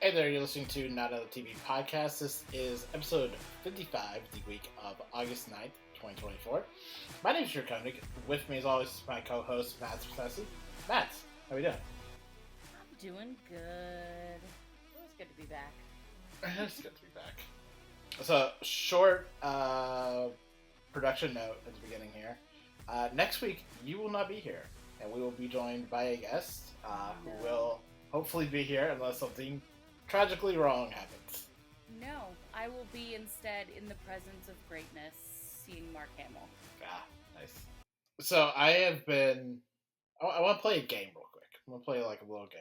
Hey there, you're listening to Not Another TV Podcast. This is episode 55, the week of August 9th, 2024. My name is Drew Koenig. With me, as always, is my co-host, Matt Spessy. Matt, how are you doing? I'm doing good. It was good to be back. It's good to be back. So, short production note at the beginning here. Next week, you will not be here, and we will be joined by a guest who will hopefully be here unless something tragically wrong happens. No, I will be instead in the presence of greatness, seeing Mark Hamill. Ah, nice. So I want to play a game real quick. I'm going to play like a little game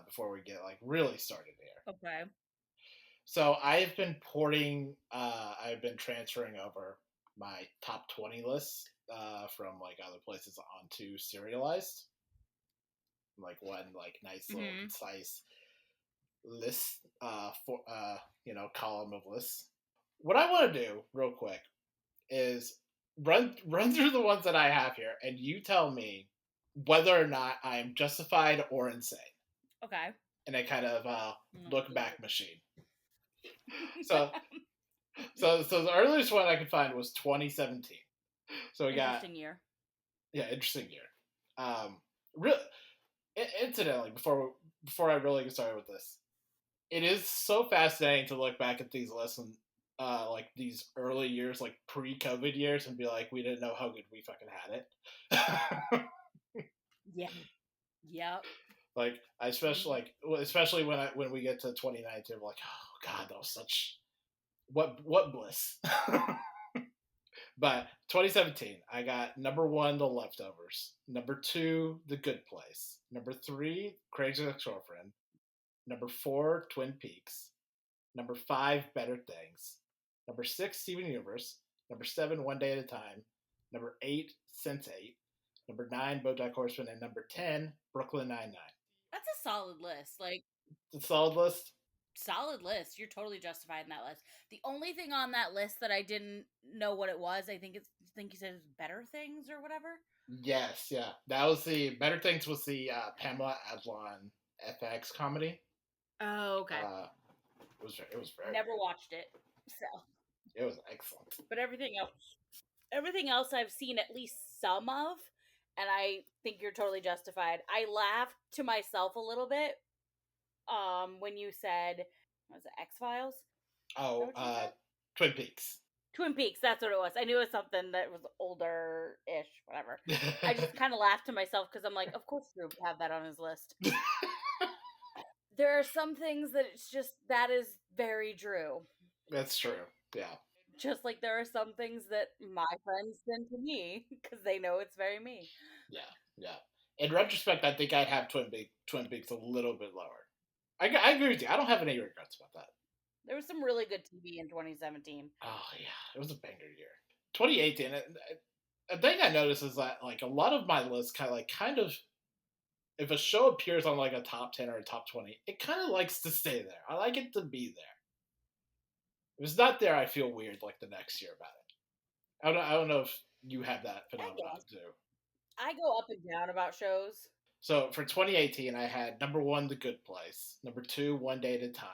before we get like really started here. Okay. So I've been I've been transferring over my top 20 lists from like other places onto Serialized. Like one like nice little concise list column of lists. What I want to do real quick is run through the ones that I have here, and you tell me whether or not I am justified or insane. Okay. And a kind of look back machine. So the earliest one I could find was 2017. So we got interesting year. Yeah, interesting year. Incidentally, before I really get started with this, it is so fascinating to look back at these lists and like these early years, like pre-COVID years, and be like, we didn't know how good we fucking had it. Yeah. Yep. Like especially when we get to 2019, we're like, oh god, that was such what bliss. But 2017, I got number 1, The Leftovers. Number 2, The Good Place. Number 3, Crazy Ex-Girlfriend. Number 4, Twin Peaks. Number 5, Better Things. Number 6, Steven Universe. Number 7, One Day at a Time. Number 8, Sense8. Number 9, BoJack Horseman. And number 10, Brooklyn Nine-Nine. That's a solid list. Like, it's a solid list? Solid list. You're totally justified in that list. The only thing on that list that I didn't know what it was, I think you said it was Better Things or whatever. Yes, yeah. That was the Better Things was the Pamela Adlon FX comedy. Oh, okay. It was very never good. Watched it, so it was excellent. But everything else I've seen at least some of, and I think you're totally justified. I laughed to myself a little bit when you said, what was it, X-Files? Oh, Twin Peaks. Twin Peaks, that's what it was. I knew it was something that was older-ish, whatever. I just kind of laughed to myself because I'm like, of course Drew would have that on his list. There are some things that it's just, that is very Drew. That's true, yeah. Just like there are some things that my friends send to me because they know it's very me. Yeah. In retrospect, I think I'd have Twin Peaks a little bit lower. I agree with you. I don't have any regrets about that. There was some really good TV in 2017. Oh, yeah. It was a banger year. 2018, a thing I noticed is that like a lot of my lists kind of if a show appears on like a top 10 or a top 20, it kind of likes to stay there. I like it to be there. If it's not there, I feel weird like the next year about it. I don't know if you have that phenomenon too. I go up and down about shows. So for 2018, I had number 1, The Good Place. Number 2, One Day at a Time.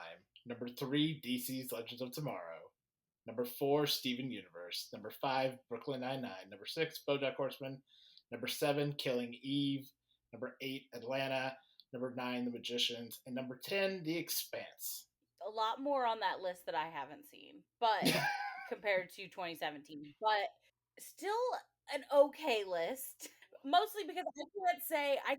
Number 3, DC's Legends of Tomorrow. Number 4, Steven Universe. Number 5, Brooklyn Nine-Nine. Number 6, BoJack Horseman. Number 7, Killing Eve. Number 8, Atlanta. Number 9, The Magicians. And number 10, The Expanse. A lot more on that list that I haven't seen, but compared to 2017. But still an okay list. Mostly because I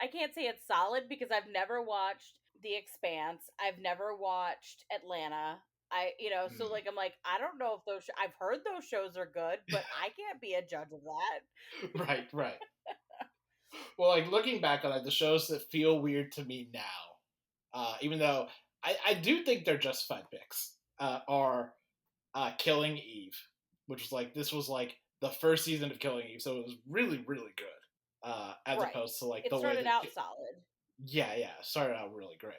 can't say it's solid because I've never watched The Expanse. I've never watched Atlanta. So like I'm like, I don't know if I've heard those shows are good, but I can't be a judge of that. Right. Well, like looking back on it, the shows that feel weird to me now, even though I do think they're just fun picks, are Killing Eve, which was like this was like the first season of Killing Eve, so it was really, really good. As opposed to like it started out solid. Yeah, started out really great.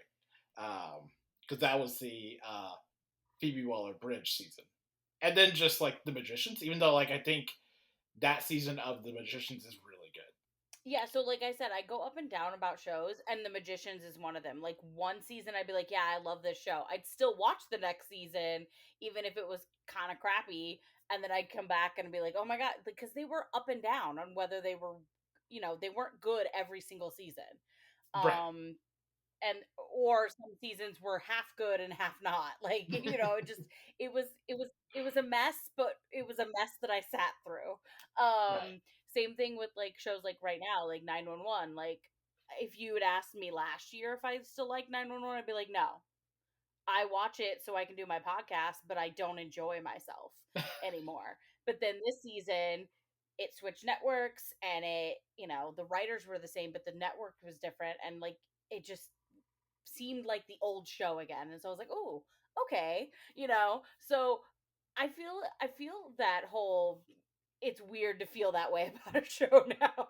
Because that was the Phoebe Waller-Bridge season, and then just like The Magicians, even though like I think that season of The Magicians is really good. Yeah, so like I said, I go up and down about shows, and The Magicians is one of them. Like one season, I'd be like, "Yeah, I love this show." I'd still watch the next season, even if it was kind of crappy, and then I'd come back and be like, "Oh my god!" Because they were up and down on whether they were, they weren't good every single season. Right. Um, and or some seasons were half good and half not. Like it just it was a mess, but it was a mess that I sat through. Right. Same thing with like shows like right now, like 911. Like if you had asked me last year if I still like 911, I'd be like, no. I watch it so I can do my podcast, but I don't enjoy myself anymore. But then this season, it switched networks and the writers were the same, but the network was different. And like, it just seemed like the old show again. And so I was like, oh, okay. So I feel that whole it's weird to feel that way about a show now.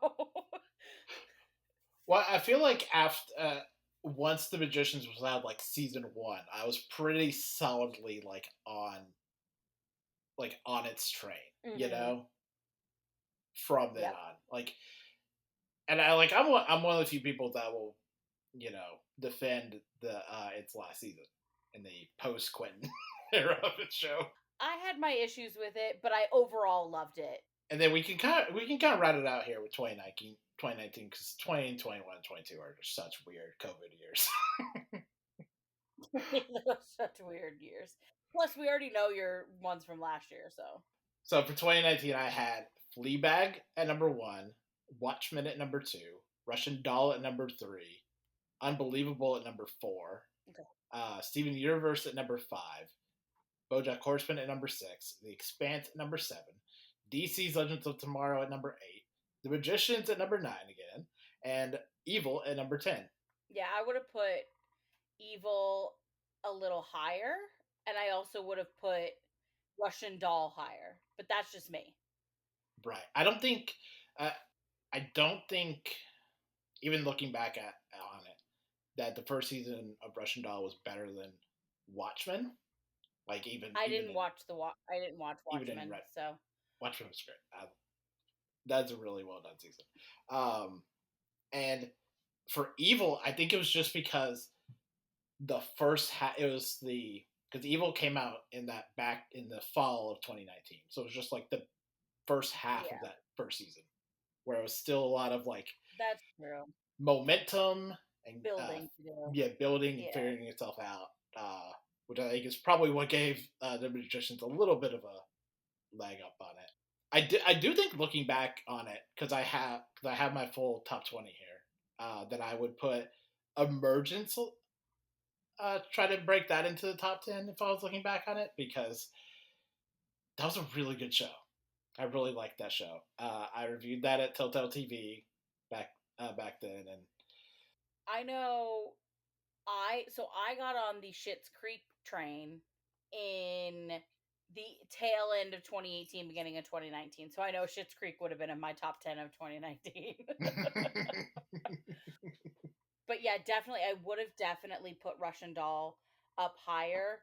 Well, I feel like after once the Magicians was out, like season one, I was pretty solidly like on its train, you Hmm. know, from then Yep. on. Like, and I'm one of the few people that will, defend the its last season in the post Quentin era of the show. I had my issues with it, but I overall loved it. And then we can kind of round it out here with 2019 because 20, 21, 22 are just such weird COVID years. Those are such weird years. Plus, we already know your ones from last year, so. So for 2019, I had Fleabag at number one, Watchmen at number two, Russian Doll at number three, Unbelievable at number four, Okay. Steven Universe at number five, BoJack Horseman at number six, The Expanse at number seven, DC's Legends of Tomorrow at number eight, The Magicians at number nine again, and Evil at number 10. Yeah, I would have put Evil a little higher, and I also would have put Russian Doll higher, but that's just me. Right. Uh, I don't think, even looking back on it, that the first season of Russian Doll was better than Watchmen. Like I didn't watch even in Watchmen, Red so Watchmen was great. That's a really well done season. And for Evil, I think it was just because the first it was the because Evil came out in that back in the fall of 2019, so it was just like the first half of yeah, that first season where it was still a lot of like that's true. momentum and Building to do. building and Yeah. figuring itself out, which I think is probably what gave the Magicians a little bit of a leg up on it. I do think looking back on it because I have my full top 20 here, that I would put Emergence, try to break that into the top 10 if I was looking back on it, because that was a really good show. I really liked that show. I reviewed that at Telltale TV back then, and I know I got on the Schitt's Creek train in the tail end of 2018, beginning of 2019. So I know Schitt's Creek would have been in my top 10 of 2019. But yeah, definitely I would have definitely put Russian Doll up higher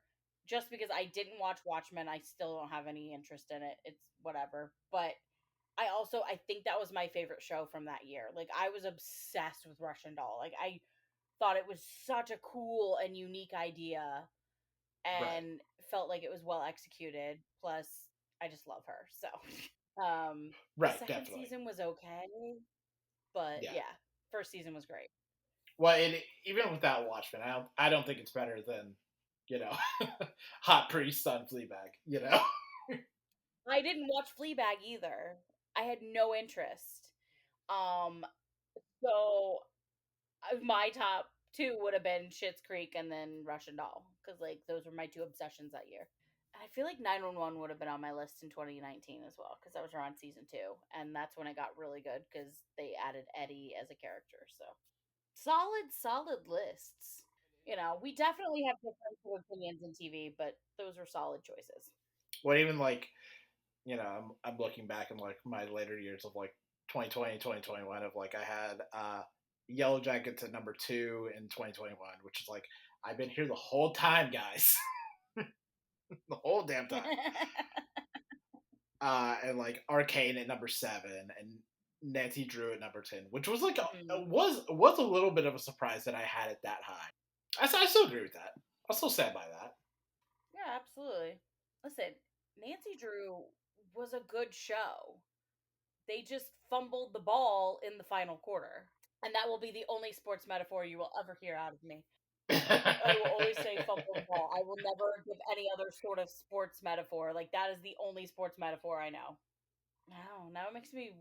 just because I didn't watch Watchmen. I still don't have any interest in it. It's whatever. But I think that was my favorite show from that year. Like I was obsessed with Russian Doll. Like I thought it was such a cool and unique idea right, and felt like it was well executed. Plus, I just love her. So, the right, second definitely, season was okay, but yeah. yeah, first season was great. Well, even without Watchmen, I don't think it's better than you know Hot Priest on Fleabag. I didn't watch Fleabag either. I had no interest. Um, so my top two would have been Schitt's Creek and then Russian Doll because like those were my two obsessions that year. I feel like 911 would have been on my list in 2019 as well because that was around season two, and that's when it got really good because they added Eddie as a character. So solid lists. We definitely have different opinions in TV, but those are solid choices. Well, even like I'm looking back in like my later years of like 2020, 2021 of like I had Yellow Jackets at number two in 2021, which is like I've been here the whole time, guys, the whole damn time. And like Arcane at number seven, and Nancy Drew at number 10, which was like Mm-hmm. was a little bit of a surprise that I had it that high. I still agree with that. I'll still stand by that. Yeah, absolutely. Listen, Nancy Drew was a good show. They just fumbled the ball in the final quarter. And that will be the only sports metaphor you will ever hear out of me. I will always say fumble the ball. I will never give any other sort of sports metaphor. Like, that is the only sports metaphor I know. Wow, now it makes me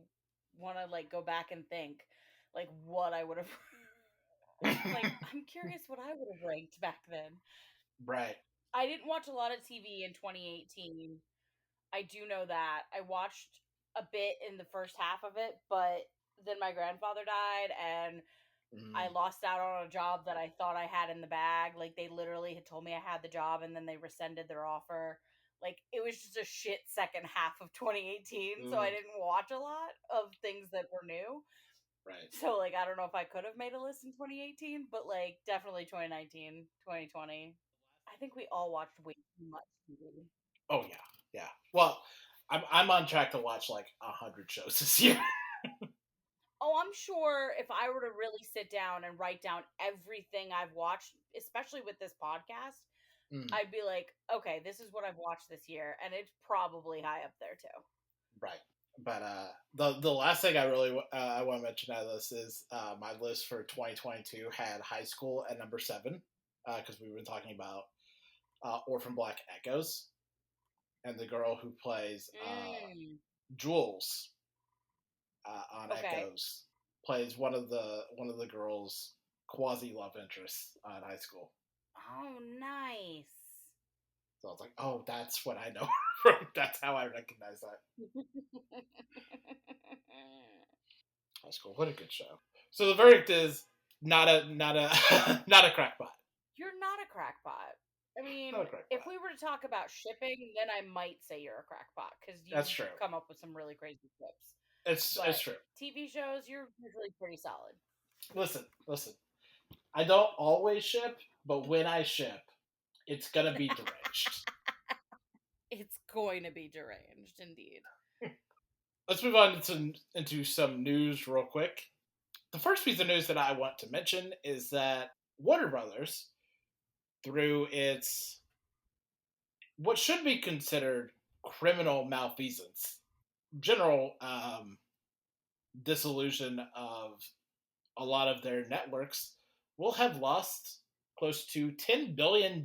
want to, like, go back and think, like, what I would have. Like, I'm curious what I would have ranked back then. Right. I didn't watch a lot of TV in 2018. I do know that. I watched a bit in the first half of it, but then my grandfather died and I Mm. lost out on a job that I thought I had in the bag. Like, they literally had told me I had the job and then they rescinded their offer. Like, it was just a shit second half of 2018, so I Mm. didn't watch a lot of things that were new. Right. So, like, I don't know if I could have made a list in 2018, but, like, definitely 2019, 2020. I think we all watched way too much TV. Oh yeah, yeah. Well, I'm on track to watch like 100 shows this year. Oh, I'm sure if I were to really sit down and write down everything I've watched, especially with this podcast, Mm. I'd be like, okay, this is what I've watched this year, and it's probably high up there too. Right. But the last thing I really I want to mention out of this is my list for 2022 had High School at number 7 because we were talking about Orphan Black Echoes and the girl who plays Mm, Jules on okay. Echoes plays one of the girls' quasi love interests on High School. Oh, nice. So I was like, oh, that's what I know from. That's how I recognize that. High School, what a good show. So the verdict is not a not a crackpot. You're not a crackpot. I mean, Not a if crackpot. we were to talk about shipping, then I might say you're a crackpot because you That's true. come up with some really crazy tips. It's But true. TV shows, you're usually pretty solid. Listen. I don't always ship, but when I ship, it's gonna be deranged. It's going to be deranged, indeed. Let's move on into some news real quick. The first piece of news that I want to mention is that Warner Brothers, through its what should be considered criminal malfeasance, general dissolution of a lot of their networks, will have lost close to $10 billion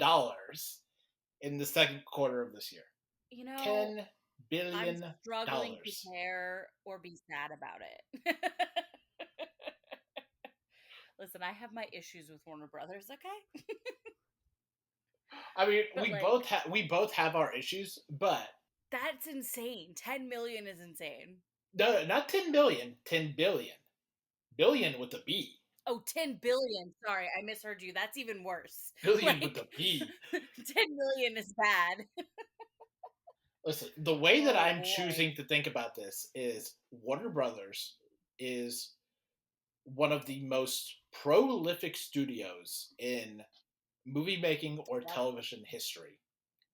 in the second quarter of this year. You know, $10 I'm billion. struggling to care or be sad about it. Listen, I have my issues with Warner Brothers, okay? I mean, But we both have our issues, but that's insane. 10 million is insane. no, not 10 billion, 10 billion. Billion with a B. Oh, 10 billion. Sorry, I misheard you. That's even worse. Billion with a Like, B. 10 million is bad. Listen, the way that Oh I'm boy. choosing to think about this is Warner Brothers is one of the most prolific studios in movie making or Yep. television history.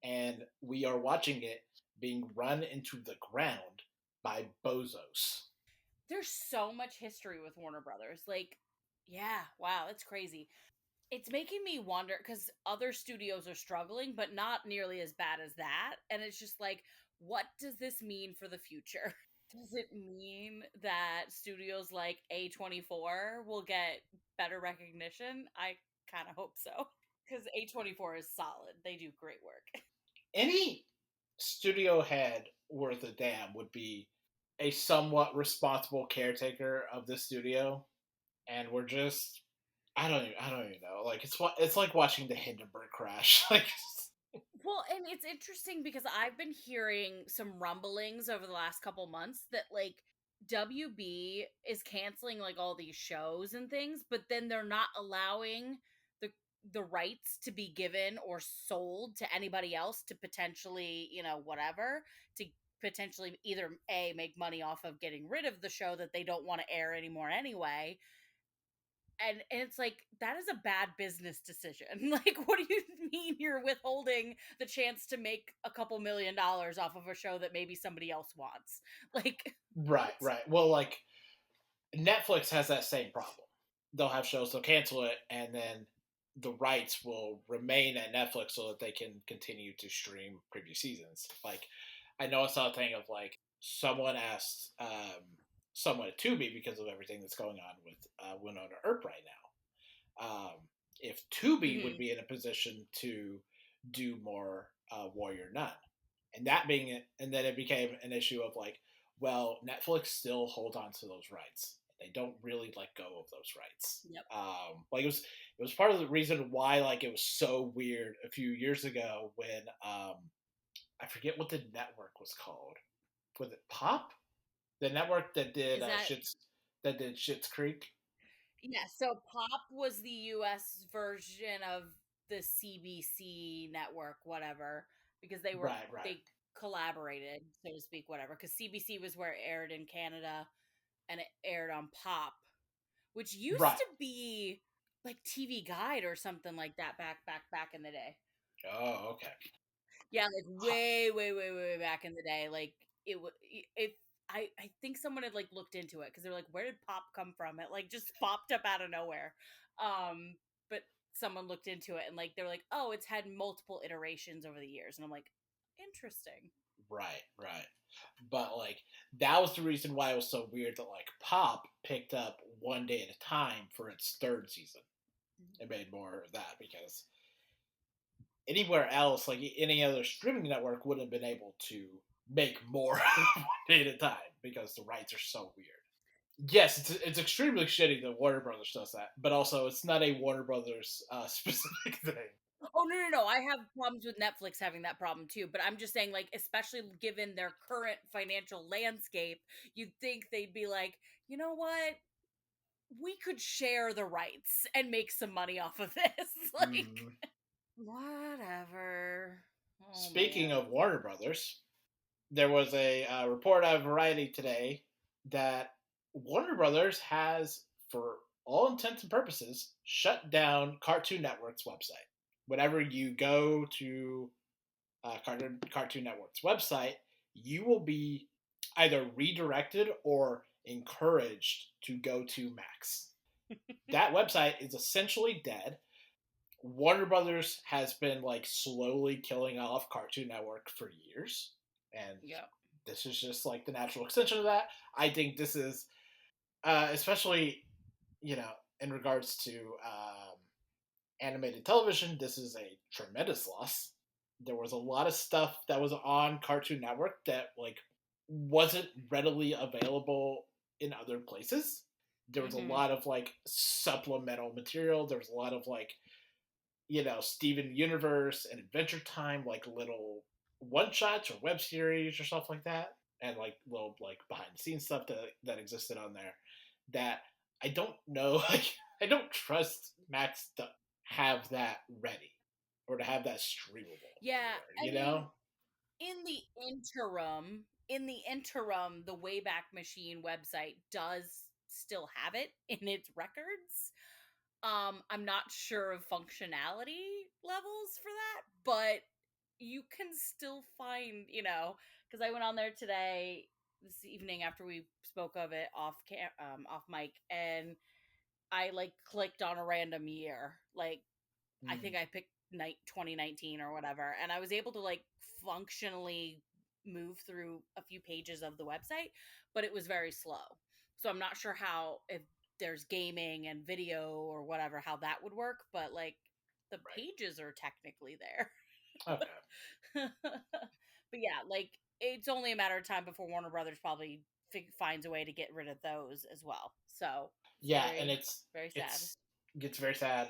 And we are watching it being run into the ground by bozos. There's so much history with Warner Brothers. Like, yeah, wow, that's crazy. It's making me wonder because other studios are struggling, but not nearly as bad as that. And it's just like, what does this mean for the future? Does it mean that studios like A24 will get better recognition? I kind of hope so. Because A24 is solid. They do great work. Any studio head worth a damn would be a somewhat responsible caretaker of the studio, and we're just I don't even know. Like it's like watching the Hindenburg crash. Like Well, and it's interesting because I've been hearing some rumblings over the last couple months that like WB is canceling like all these shows and things, but then they're not allowing the the rights to be given or sold to anybody else to potentially, whatever, to potentially either A, make money off of getting rid of the show that they don't want to air anymore anyway, and it's like that is a bad business decision. Like, what do you mean you're withholding the chance to make a couple $1 million off of a show that maybe somebody else wants? Like, what? right. Well, like Netflix has that same problem. They'll have shows, they'll cancel it, and then the rights will remain at Netflix so that they can continue to stream previous seasons. Like, I know I saw a thing of like someone asked someone at Tubi because of everything that's going on with Winona Earp right now. If Tubi would be in a position to do more Warrior Nun, and that being it, and then it became an issue of like, well, Netflix still holds on to those rights. They don't really let go of those rights. Yep. Like it was part of the reason why like it was so weird a few years ago when I forget what the network was called. Was it Pop? The network that did Schitt's Creek. Yeah, so Pop was the US version of the CBC network, whatever, because they collaborated, so to speak, whatever. Because CBC was where it aired in Canada, and it aired on Pop, which used to be like TV Guide or something like that back in the day. Oh, okay. Yeah, like way back in the day, like I think someone had like looked into it because they're like, where did Pop come from? It like just popped up out of nowhere. But someone looked into it and like they're like, oh, it's had multiple iterations over the years, and I'm like, interesting. Right. But like that was the reason why it was so weird that like Pop picked up One Day at a Time for its third season. It made more of that because anywhere else, like any other streaming network, wouldn't have been able to make more One Day at a Time because the rights are so weird. Yes, it's extremely shitty that Warner Brothers does that, but also it's not a Warner Brothers specific thing. Oh no! I have problems with Netflix having that problem too, but I'm just saying, like, especially given their current financial landscape, you'd think they'd be like, you know what? We could share the rights and make some money off of this. Like, whatever. Oh, Speaking man. of Warner Brothers, there was a report out of Variety today that Warner Brothers has, for all intents and purposes, shut down Cartoon Network's website. Whenever you go to Cartoon Network's website, you will be either redirected or encouraged to go to Max. That website is essentially dead. Warner Brothers has been like slowly killing off Cartoon Network for years, and this is just like the natural extension of that. I think this is, especially, in regards to animated television, this is a tremendous loss. There was a lot of stuff that was on Cartoon Network that like wasn't readily available in other places. There was a lot of like supplemental material. There was a lot of like, Steven Universe and Adventure Time, like little one shots or web series or stuff like that, and like little like behind the scenes stuff that existed on there. That I don't know, like I don't trust Max to have that ready or to have that streamable. Yeah, anywhere, in the interim, the Wayback Machine website does still have it in its records. I'm not sure of functionality levels for that, but you can still find, because I went on there this evening after we spoke of it off mic, and I like clicked on a random year, like I think I picked 2019 or whatever, and I was able to like functionally move through a few pages of the website, but it was very slow. So I'm not sure if there's gaming and video or whatever, how that would work, but like the pages are technically there. Okay. But yeah, like it's only a matter of time before Warner Brothers probably finds a way to get rid of those as well. So yeah, and it's very sad. It gets very sad,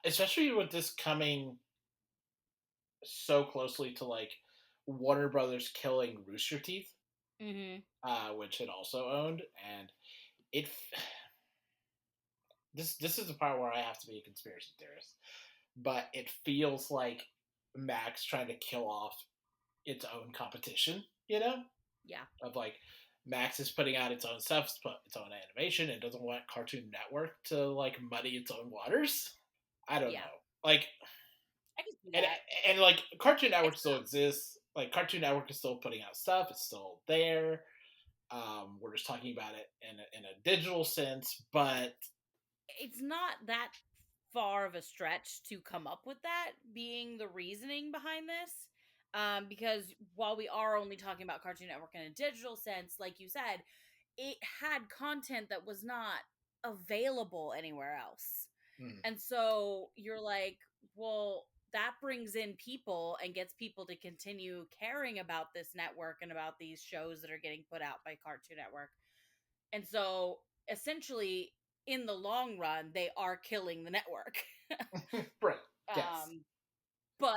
especially with this coming so closely to like Warner Brothers killing Rooster Teeth, which it also owned, and it. This is the part where I have to be a conspiracy theorist, but it feels like Max trying to kill off its own competition. Yeah. Of like Max is putting out its own stuff, its own animation, and doesn't want Cartoon Network to like muddy its own waters. I don't know. Like, I can see that. And like Cartoon Network still exists. Like Cartoon Network is still putting out stuff. It's still there. We're just talking about it in a digital sense, but it's not that far of a stretch to come up with that being the reasoning behind this. Because while we are only talking about Cartoon Network in a digital sense, like you said, it had content that was not available anywhere else. And so you're like, well, that brings in people and gets people to continue caring about this network and about these shows that are getting put out by Cartoon Network. And so essentially, in the long run, they are killing the network. right, yes, But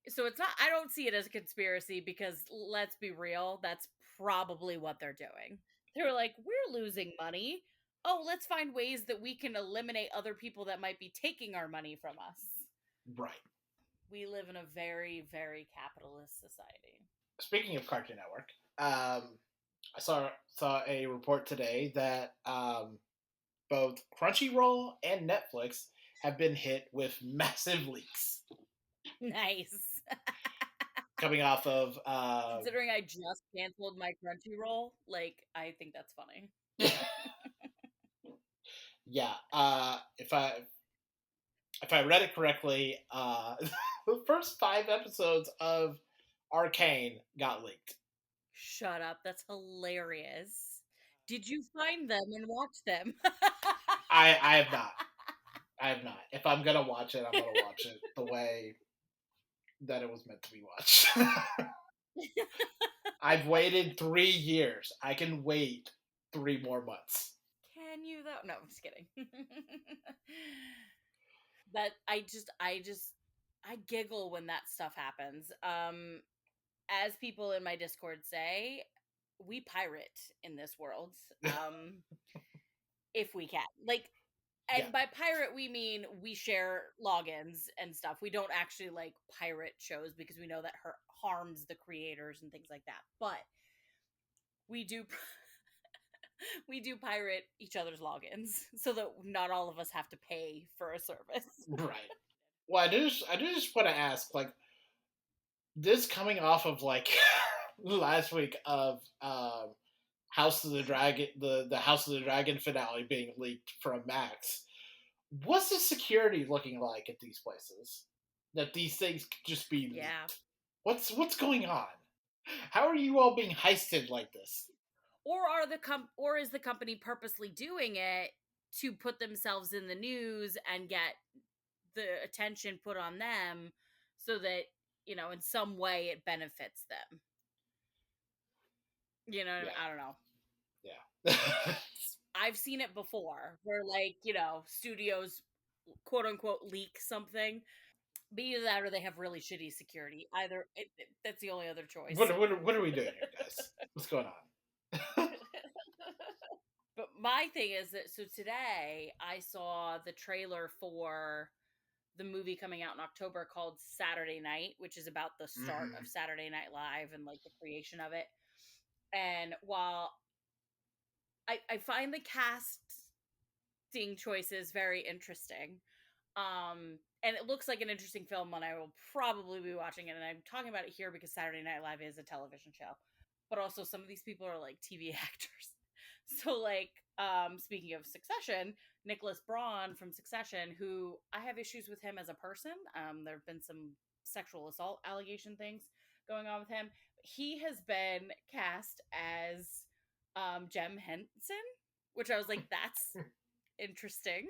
so it's not, I don't see it as a conspiracy because let's be real, that's probably what they're doing. They're like, we're losing money. Oh, let's find ways that we can eliminate other people that might be taking our money from us. right. We live in a very, very capitalist society. Speaking of Cartoon Network, I saw a report today that both Crunchyroll and Netflix have been hit with massive leaks. Nice. Coming off of considering I just canceled my Crunchyroll, like I think that's funny. yeah, if I read it correctly, the first 5 episodes of Arcane got leaked. Shut up, that's hilarious. Did you find them and watch them? I have not. I have not. If I'm gonna watch it, I'm gonna watch it the way that it was meant to be watched. I've waited 3 years. I can wait 3 more months. Can you though? No, I'm just kidding. But I giggle when that stuff happens. As people in my Discord say, we pirate in this world. If we can. Like, and by pirate we mean we share logins and stuff. We don't actually like pirate shows because we know that harms the creators and things like that. But we do we do pirate each other's logins so that not all of us have to pay for a service. Right. Well, I do just want to ask, like, this coming off of like last week of House of the Dragon, the House of the Dragon finale being leaked from Max. What's the security looking like at these places? That these things could just be leaked. What's going on? How are you all being heisted like this? Or is the company purposely doing it to put themselves in the news and get the attention put on them so that, you know, in some way it benefits them? You know, Yeah. I don't know. Yeah. I've seen it before where, like, you know, studios quote unquote leak something. But either that or they have really shitty security. That's the only other choice. What are we doing here, guys? What's going on? But my thing is that, so today I saw the trailer for the movie coming out in October called Saturday Night, which is about the start of Saturday Night Live and like the creation of it. And while I find the casting choices very interesting, and it looks like an interesting film, and I will probably be watching it. And I'm talking about it here because Saturday Night Live is a television show, but also some of these people are like TV actors. So, like, speaking of Succession, Nicholas Braun from Succession, who I have issues with him as a person. There have been some sexual assault allegation things going on with him. He has been cast as Jem Henson, which I was like, that's interesting.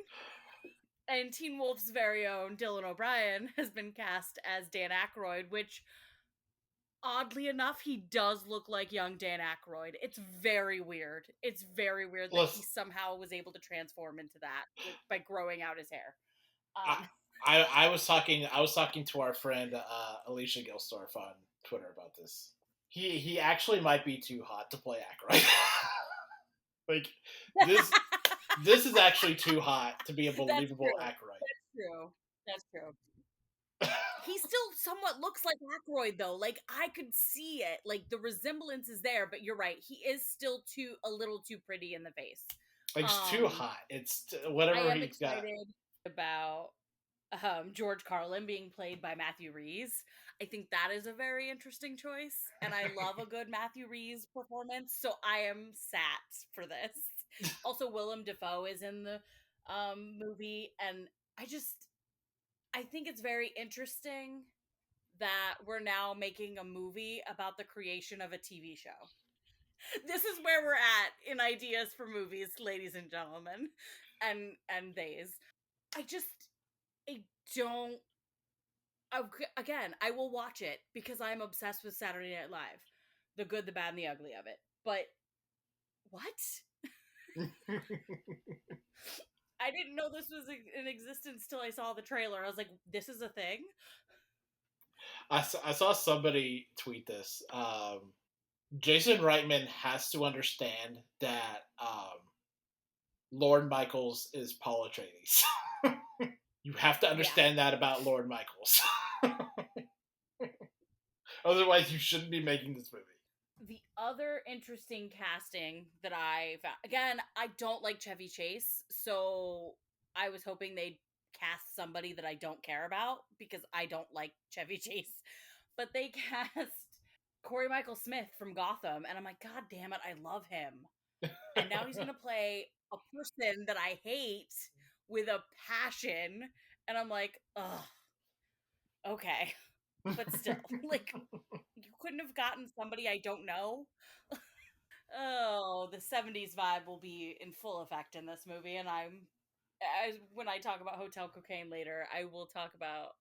And Teen Wolf's very own Dylan O'Brien has been cast as Dan Aykroyd, which, oddly enough, he does look like young Dan Aykroyd. It's very weird. It's very weird that he somehow was able to transform into that by growing out his hair. I was talking to our friend Alicia Gilstorf on Twitter about this. He actually might be too hot to play Aykroyd. Like, this is actually too hot to be a believable Aykroyd. That's true. He still somewhat looks like Aykroyd, though. Like, I could see it. Like, the resemblance is there, but you're right. He is still a little too pretty in the face. Like, it's too hot. It's whatever he's got. I am excited about George Carlin being played by Matthew Rhys. I think that is a very interesting choice, and I love a good Matthew Rhys performance, so I am sat for this. Also, Willem Dafoe is in the movie, and I think it's very interesting that we're now making a movie about the creation of a TV show. This is where we're at in ideas for movies, ladies and gentlemen, and theys. I just I don't. Again, I will watch it because I'm obsessed with Saturday Night Live, the good, the bad, and the ugly of it. But what? I didn't know this was in existence till I saw the trailer. I was like, this is a thing? I saw somebody tweet this. Jason Reitman has to understand that Lorne Michaels is Paul Atreides. You have to understand that about Lorne Michaels. Otherwise, you shouldn't be making this movie. The other interesting casting that I found, again, I don't like Chevy Chase, so I was hoping they'd cast somebody that I don't care about because I don't like Chevy Chase. But they cast Corey Michael Smith from Gotham, and I'm like, God damn it, I love him. And now he's gonna play a person that I hate with a passion, and I'm like, ugh, okay. But still, like, you couldn't have gotten somebody I don't know. Oh, the 70s vibe will be in full effect in this movie, and when I talk about Hotel Cocaine later, I will talk about.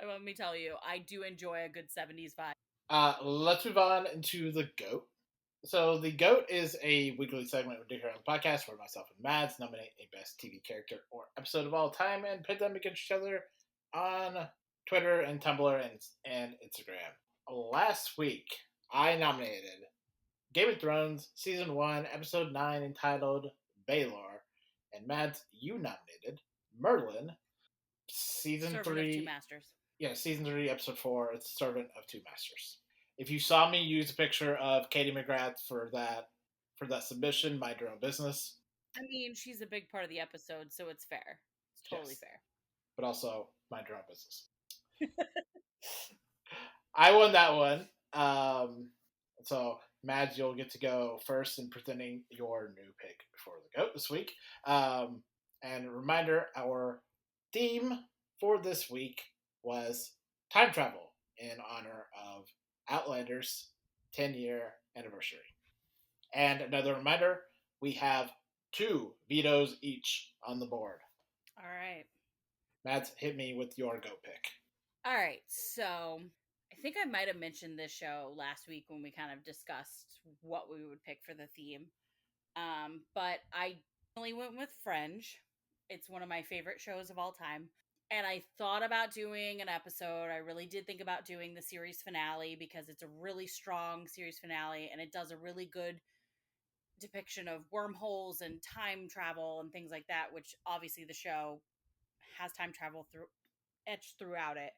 Let me tell you, I do enjoy a good 70s vibe. Let's move on into the GOAT. So the GOAT is a weekly segment we do here on the podcast where myself and Mads nominate a best TV character or episode of all time and pit them against each other on Twitter and Tumblr and Instagram. Last week, I nominated Game of Thrones Season 1, Episode 9, entitled Baelor. And Mads, you nominated Merlin, Season Servant 3. of Two Masters. Yeah, Season 3, Episode 4, it's Servant of Two Masters. If you saw me use a picture of Katie McGrath for that submission, mind your own business. I mean, she's a big part of the episode, so it's fair. It's totally fair. But also, mind your own business. I won that one. So, Mads, you'll get to go first in presenting your new pick for the GOAT this week. And a reminder, our theme for this week was time travel in honor of Outlander's 10-year anniversary. And another reminder, we have 2 vetoes each on the board. All right. Mads, hit me with your GOAT pick. All right, so I think I might have mentioned this show last week when we kind of discussed what we would pick for the theme. But I only went with Fringe. It's one of my favorite shows of all time. And I thought about doing an episode. I really did think about doing the series finale because it's a really strong series finale and it does a really good depiction of wormholes and time travel and things like that, which obviously the show has time travel etched throughout it.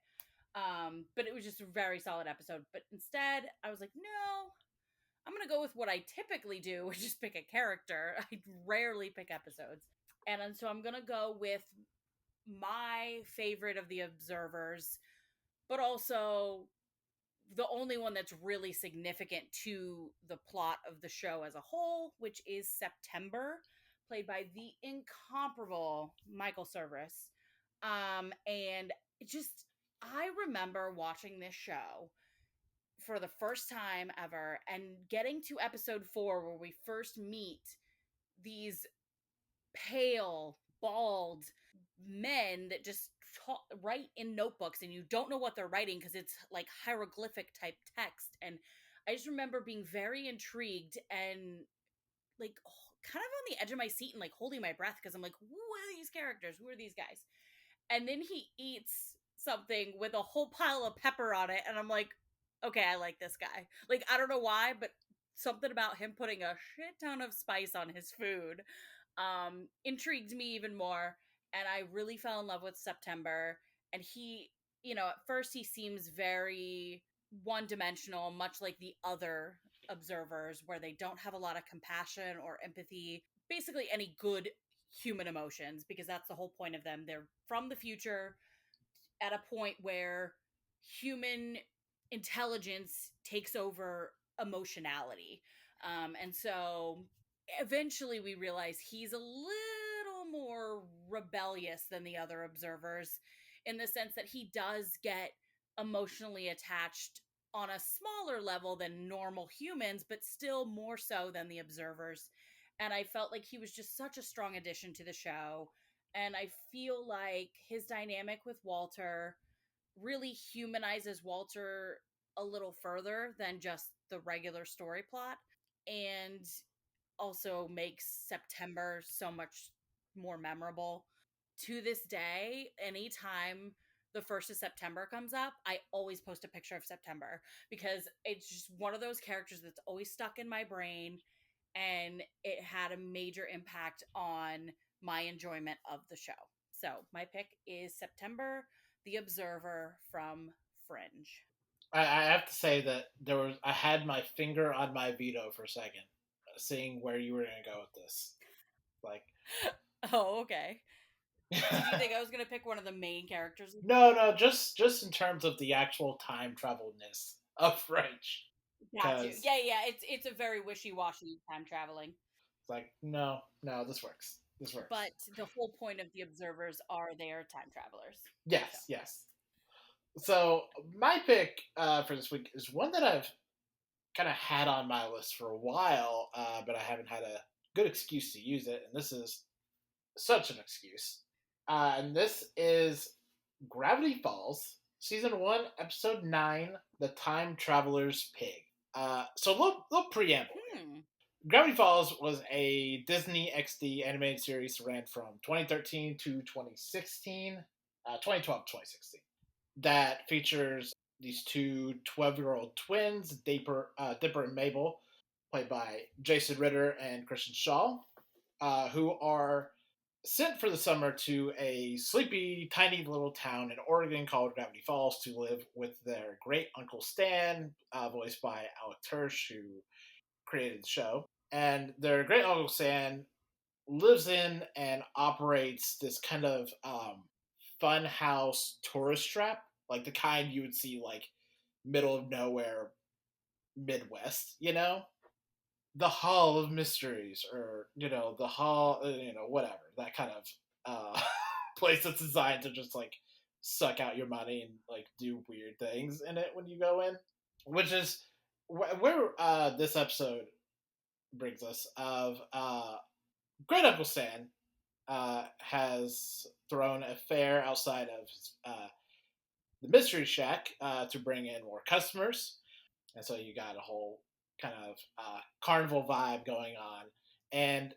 But it was just a very solid episode. But instead, I was like, no, I'm going to go with what I typically do, which is pick a character. I rarely pick episodes. And so I'm going to go with my favorite of the observers, but also the only one that's really significant to the plot of the show as a whole, which is September, played by the incomparable Michael Cerveris. And just, I remember watching this show for the first time ever and getting to episode 4 where we first meet these pale, bald men that just write in notebooks and you don't know what they're writing because it's like hieroglyphic type text. And I just remember being very intrigued and like kind of on the edge of my seat and like holding my breath because I'm like, who are these characters? Who are these guys? And then he eats something with a whole pile of pepper on it and I'm like, okay, I like this guy. Like, I don't know why, but something about him putting a shit ton of spice on his food intrigued me even more. And I really fell in love with September. And he, at first he seems very one-dimensional, much like the other observers, where they don't have a lot of compassion or empathy, basically any good human emotions, because that's the whole point of them. They're from the future at a point where human intelligence takes over emotionality. And so eventually we realize he's a little more rebellious than the other observers, in the sense that he does get emotionally attached on a smaller level than normal humans, but still more so than the observers. And I felt like he was just such a strong addition to the show. And I feel like his dynamic with Walter really humanizes Walter a little further than just the regular story plot, and also makes September so much more memorable. To this day, anytime the 1st of September comes up, I always post a picture of September, because it's just one of those characters that's always stuck in my brain, and it had a major impact on my enjoyment of the show. So my pick is September, the Observer from Fringe. I have to say that I had my finger on my veto for a second, seeing where you were going to go with this. Like, Oh, okay. Did you think I was going to pick one of the main characters? no, just in terms of the actual time travelness of French, Got you. because Yeah. It's a very wishy washy time traveling. it's like no, this works. This works. But the whole point of the observers are they are time travelers. Yes. So my pick for this week is one that I've kind of had on my list for a while, but I haven't had a good excuse to use it, and this is such an excuse. And this is Gravity Falls, Season 1, Episode 9, The Time Traveler's Pig. So a little preamble. Gravity Falls was a Disney XD animated series that ran from 2013 to 2016, 2012 to 2016, that features these two 12-year-old twins, Dipper and Mabel, played by Jason Ritter and Christian Shaw, who are sent for the summer to a sleepy, tiny little town in Oregon called Gravity Falls to live with their great uncle Stan, voiced by Alec Tursch, who created the show. And their great uncle Stan lives in and operates this kind of fun house tourist trap, like the kind you would see like middle of nowhere Midwest, the Hall of Mysteries, or the Hall, whatever, that kind of place that's designed to just like suck out your money and like do weird things in it when you go in, which is where this episode brings us. Of Great Uncle Stan has thrown a fair outside of the Mystery Shack to bring in more customers, and so you got a whole kind of carnival vibe going on. And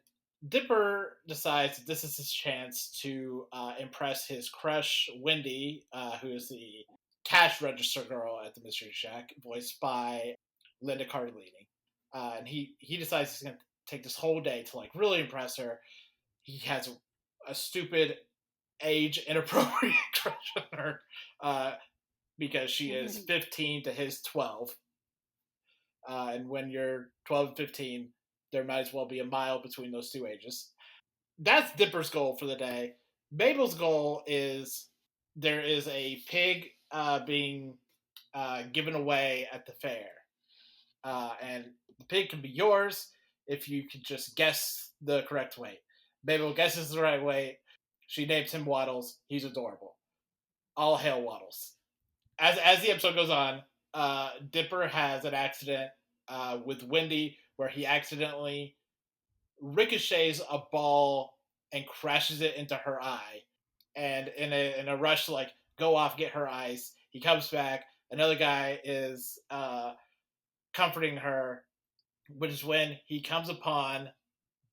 Dipper decides that this is his chance to impress his crush, Wendy, who is the cash register girl at the Mystery Shack, voiced by Linda Cardellini. And he decides he's going to take this whole day to like really impress her. He has a stupid, age inappropriate crush on her because she is 15 to his 12. And when you're 12 and 15, there might as well be a mile between those two ages. That's Dipper's goal for the day. Mabel's goal is there is a pig being given away at the fair. And the pig can be yours if you could just guess the correct weight. Mabel guesses the right weight. She names him Waddles. He's adorable. All hail Waddles. As the episode goes on, Dipper has an accident with Wendy where he accidentally ricochets a ball and crashes it into her eye. And in a rush to like go off, get her eyes, he comes back. Another guy is comforting her, which is when he comes upon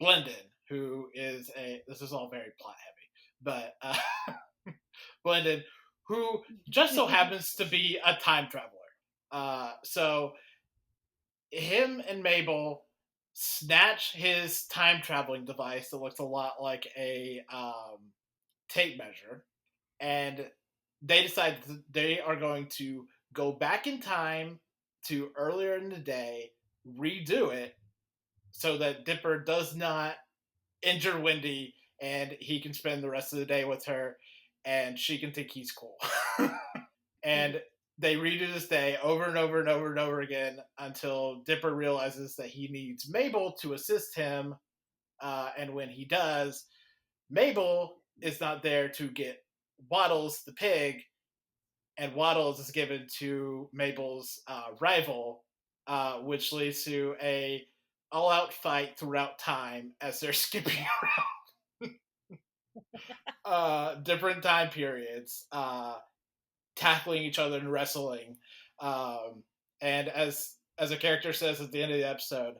Blendon, who is this is all very plot heavy, but Blendon, who just so happens to be a time traveler. So him and Mabel snatch his time traveling device that looks a lot like a tape measure, and they decide that they are going to go back in time to earlier in the day, redo it so that Dipper does not injure Wendy and he can spend the rest of the day with her and she can think he's cool. And they redo this day over and over and over and over again until Dipper realizes that he needs Mabel to assist him. And when he does, Mabel is not there to get Waddles the pig, and Waddles is given to Mabel's rival, which leads to a all-out fight throughout time as they're skipping around different time periods, tackling each other and wrestling. And as a character says at the end of the episode,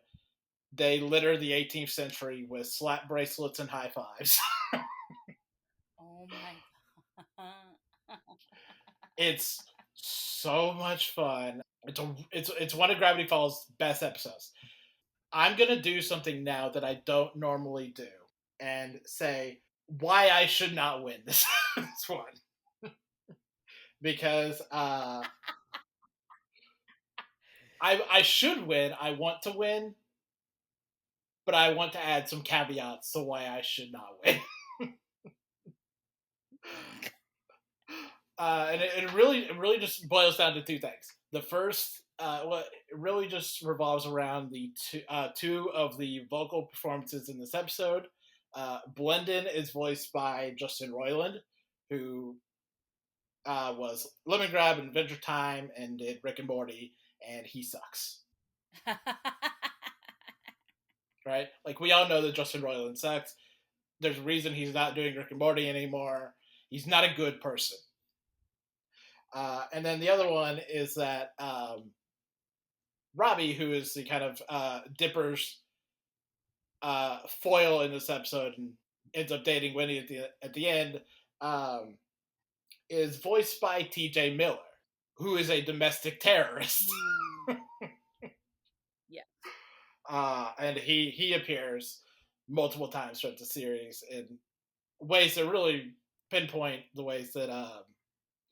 they litter the 18th century with slap bracelets and high fives. Oh my god. It's so much fun. It's one of Gravity Falls' best episodes. I'm gonna do something now that I don't normally do and say why I should not win this, this one. Because I should win. I want to win, but I want to add some caveats to why I should not win. And it really just boils down to two things. The first, it really just revolves around the two of the vocal performances in this episode. Blendon is voiced by Justin Roiland, who was Lemon Grab in Adventure Time and did Rick and Morty, and he sucks. Right? Like, we all know that Justin Roiland sucks. There's a reason he's not doing Rick and Morty anymore. He's not a good person. And then the other one is that Robbie, who is the kind of Dipper's foil in this episode and ends up dating Winnie at the end, is voiced by T.J. Miller, who is a domestic terrorist. Yeah. And he appears multiple times throughout the series in ways that really pinpoint the ways that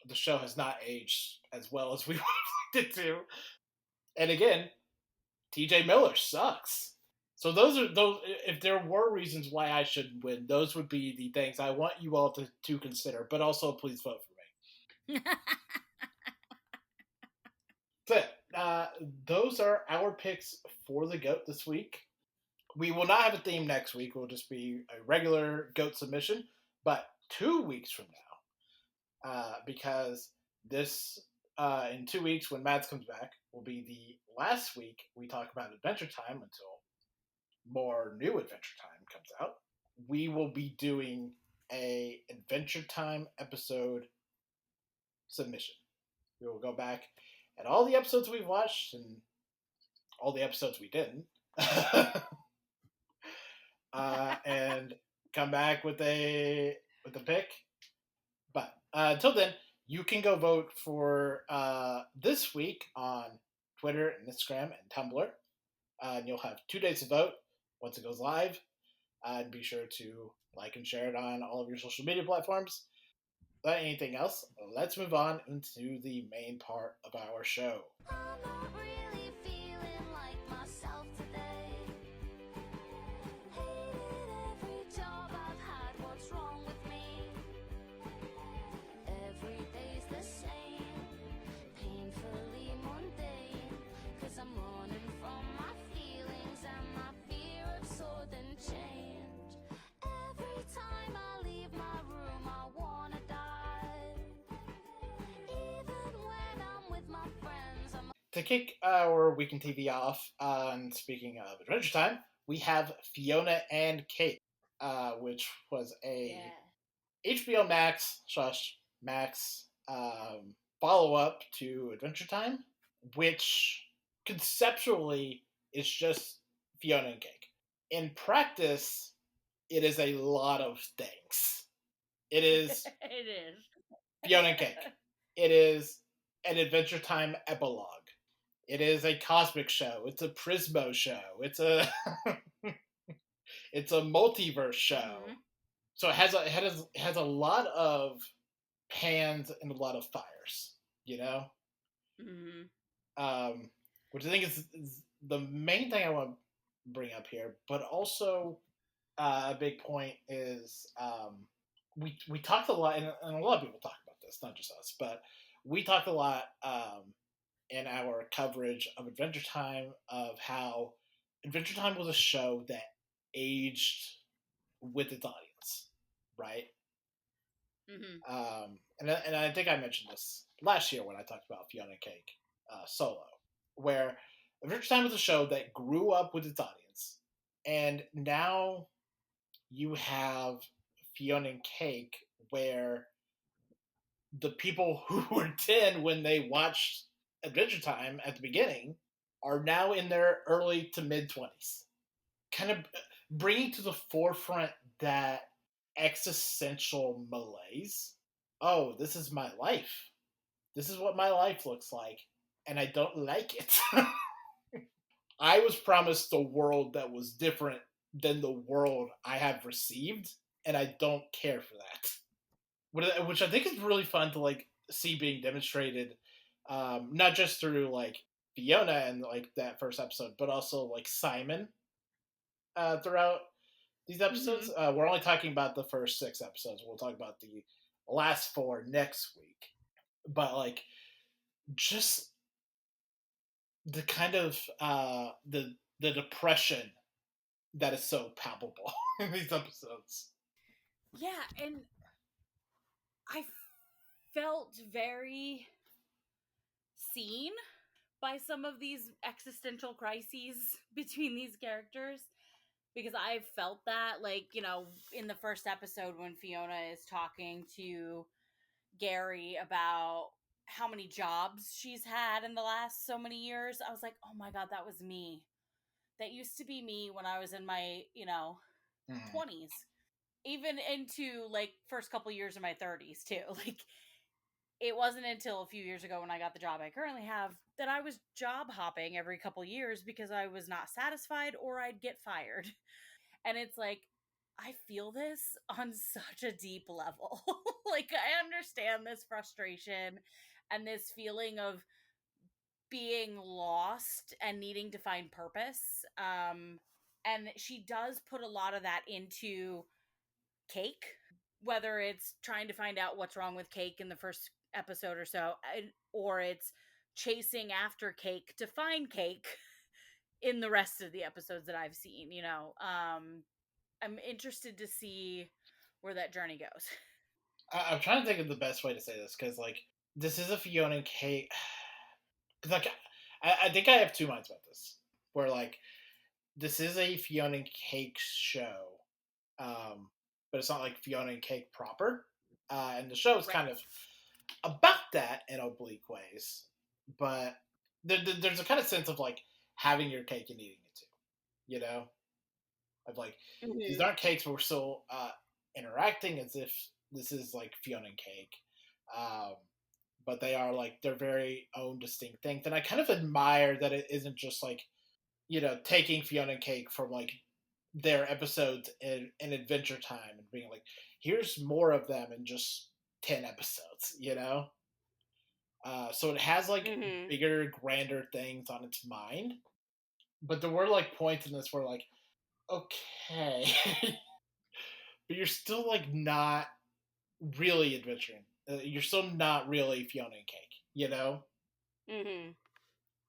the show has not aged as well as we would have liked it to. And again, TJ Miller sucks. So those. If there were reasons why I should win, those would be the things I want you all to consider. But also, please vote for me. So those are our picks for the GOAT this week. We will not have a theme next week. It will just be a regular GOAT submission. But 2 weeks from now, because this in 2 weeks when Mads comes back will be the last week we talk about Adventure Time until more new Adventure Time comes out. We will be doing a Adventure Time episode submission. We will go back at all the episodes we've watched and all the episodes we didn't, and come back with a pick. But until then, you can go vote for this week on Twitter and Instagram and Tumblr. And you'll have 2 days to vote once it goes live. And be sure to like and share it on all of your social media platforms. But anything else, let's move on into the main part of our show. I'm not really feeling like myself today. Hated every job I've had, what's wrong with me? Every day's the same, painfully mundane. Cause I'm running from my feelings and my fear of sudden change. Every time I leave my room I wanna die. Even when I'm with my friends I'm To kick our weekend TV off, and speaking of Adventure Time, we have Fionna and Kate, which was a HBO Max / Max follow-up to Adventure Time, which conceptually is just Fionna and Cake. In practice, it is a lot of things. It is It is. Fionna and Cake. It is an Adventure Time epilogue. It is a cosmic show. It's a Prismo show. It's a it's a multiverse show. Mhm. So it has a lot of pans and a lot of fires, you know? Mhm. Which I think is the main thing I want to bring up here. But also a big point is we talked a lot, and a lot of people talk about this, not just us, but we talked a lot in our coverage of Adventure Time of how Adventure Time was a show that aged with its audience, right? And I think I mentioned this last year when I talked about Fionna Cake solo, where Adventure Time was a show that grew up with its audience, and now you have Fionna and Cake, where the people who were 10 when they watched Adventure Time at the beginning are now in their early to mid 20s. Kind of bringing to the forefront that existential malaise. Oh, this is my life. This is what my life looks like, and I don't like it. I was promised a world that was different than the world I have received, and I don't care for that. Which I think is really fun to like see being demonstrated, not just through like Fionna and like that first episode, but also like Simon throughout these episodes. We're only talking about the first 6 episodes. We'll talk about the last 4 next week. But like, just the kind of the depression that is so palpable in these episodes. Yeah, and I felt very seen by some of these existential crises between these characters, because I felt that, like, you know, in the first episode when Fionna is talking to Gary about how many jobs she's had in the last so many years, I was like, oh my god, that was me. That used to be me when I was in my, you know, 20s. Even into, like, first couple years of my 30s, too. Like, it wasn't until a few years ago when I got the job I currently have that I was job hopping every couple years because I was not satisfied or I'd get fired. And it's like, I feel this on such a deep level. Like, I understand this frustration and this feeling of being lost and needing to find purpose. And she does put a lot of that into Cake, whether it's trying to find out what's wrong with Cake in the first episode or so, or it's chasing after Cake to find Cake in the rest of the episodes that I've seen, you know. I'm interested to see where that journey goes. I'm trying to think of the best way to say this, because like, this is a Fionna and Cake. Because like, I think I have 2 minds about this. Where like, this is a Fionna and Cake show, but it's not like Fionna and Cake proper. And the show is kind of about that in oblique ways, but there's a kind of sense of like having your cake and eating it too, you know, of like, these aren't cakes, but we're still interacting as if this is like Fionna and Cake, but they are like their very own distinct things, and I kind of admire that it isn't just like, you know, taking Fionna and Cake from like their episodes in Adventure Time and being like, here's more of them in just 10 episodes, you know? So it has like bigger, grander things on its mind. But there were like points in this where like, okay, but you're still like not really adventuring. You're still not really Fionna and Cake, you know?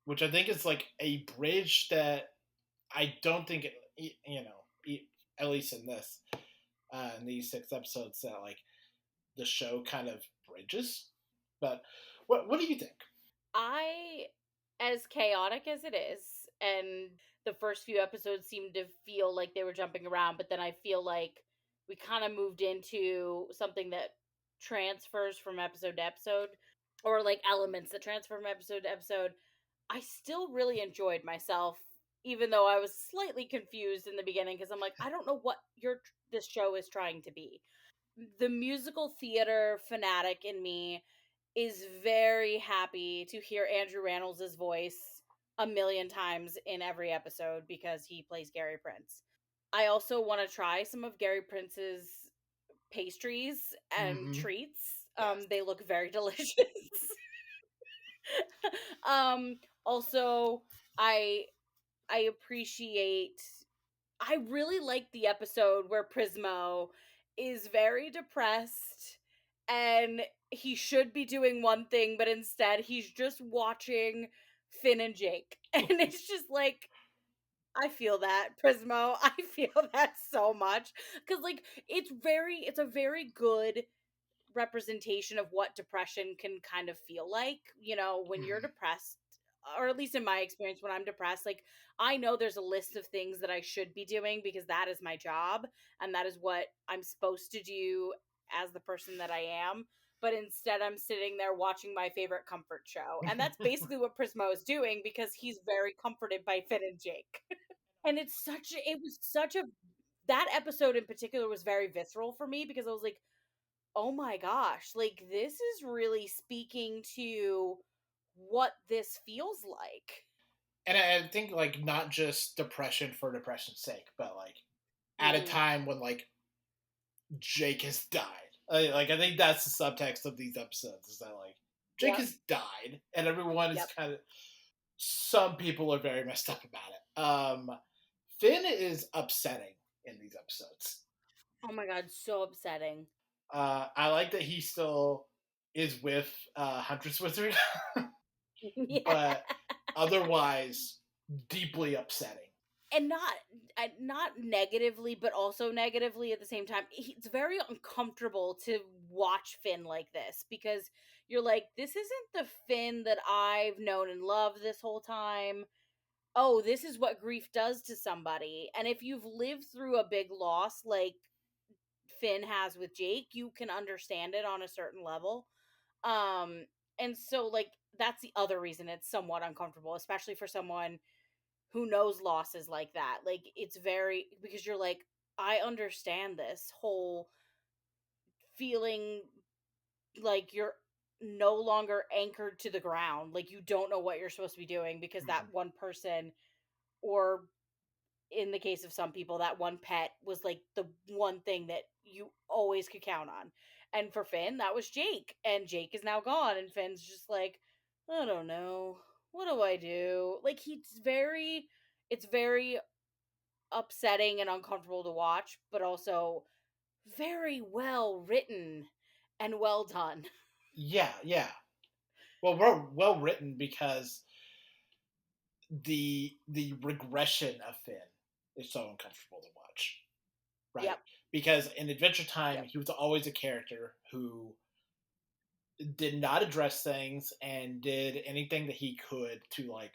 Which I think is like a bridge that I don't think, you know, at least in this, in these 6 episodes, that like the show kind of bridges. But what do you think? As chaotic as it is, and the first few episodes seemed to feel like they were jumping around, but then I feel like we kind of moved into something that transfers from episode to episode, or like elements that transfer from episode to episode. I still really enjoyed myself, even though I was slightly confused in the beginning because I'm like, I don't know what this show is trying to be. The musical theater fanatic in me is very happy to hear Andrew Rannells' voice a million times in every episode because he plays Gary Prince. I also want to try some of Gary Prince's pastries and treats. They look very delicious. Also, I appreciate. I really like the episode where Prismo is very depressed and he should be doing one thing, but instead he's just watching Finn and Jake. And it's just like, I feel that, Prismo. I feel that so much. Because, like, it's a very good representation of what depression can kind of feel like. You know, when you're depressed, or at least in my experience, when I'm depressed, like, I know there's a list of things that I should be doing because that is my job and that is what I'm supposed to do as the person that I am. But instead, I'm sitting there watching my favorite comfort show. And that's basically what Prismo is doing because he's very comforted by Finn and Jake. And it was such a, that episode in particular was very visceral for me because I was like, oh my gosh, like this is really speaking to what this feels like. And I think like not just depression for depression's sake, but like at a Mm-hmm. time when like Jake has died. Like I think that's the subtext of these episodes is that like Jake has died, and everyone is kind of, some people are very messed up about it. Finn is upsetting in these episodes. Oh my god, so upsetting. I like that he still is with Huntress Wizard, Yeah. but otherwise deeply upsetting. And not negatively, but also negatively at the same time. It's very uncomfortable to watch Finn like this because you're like, this isn't the Finn that I've known and loved this whole time. Oh, this is what grief does to somebody. And if you've lived through a big loss like Finn has with Jake, you can understand it on a certain level. And so like that's the other reason it's somewhat uncomfortable, especially for someone who knows losses like that. Like it's very, because you're like, I understand this whole feeling like you're no longer anchored to the ground, like you don't know what you're supposed to be doing because that one person, or in the case of some people, that one pet was like the one thing that you always could count on. And for Finn, that was Jake. And Jake is now gone. And Finn's just like, I don't know. What do I do? Like, it's very upsetting and uncomfortable to watch, but also very well written and well done. Yeah, yeah. Well, we're well written because the regression of Finn is so uncomfortable to watch, right? Yep. Because in Adventure Time, he was always a character who did not address things and did anything that he could to like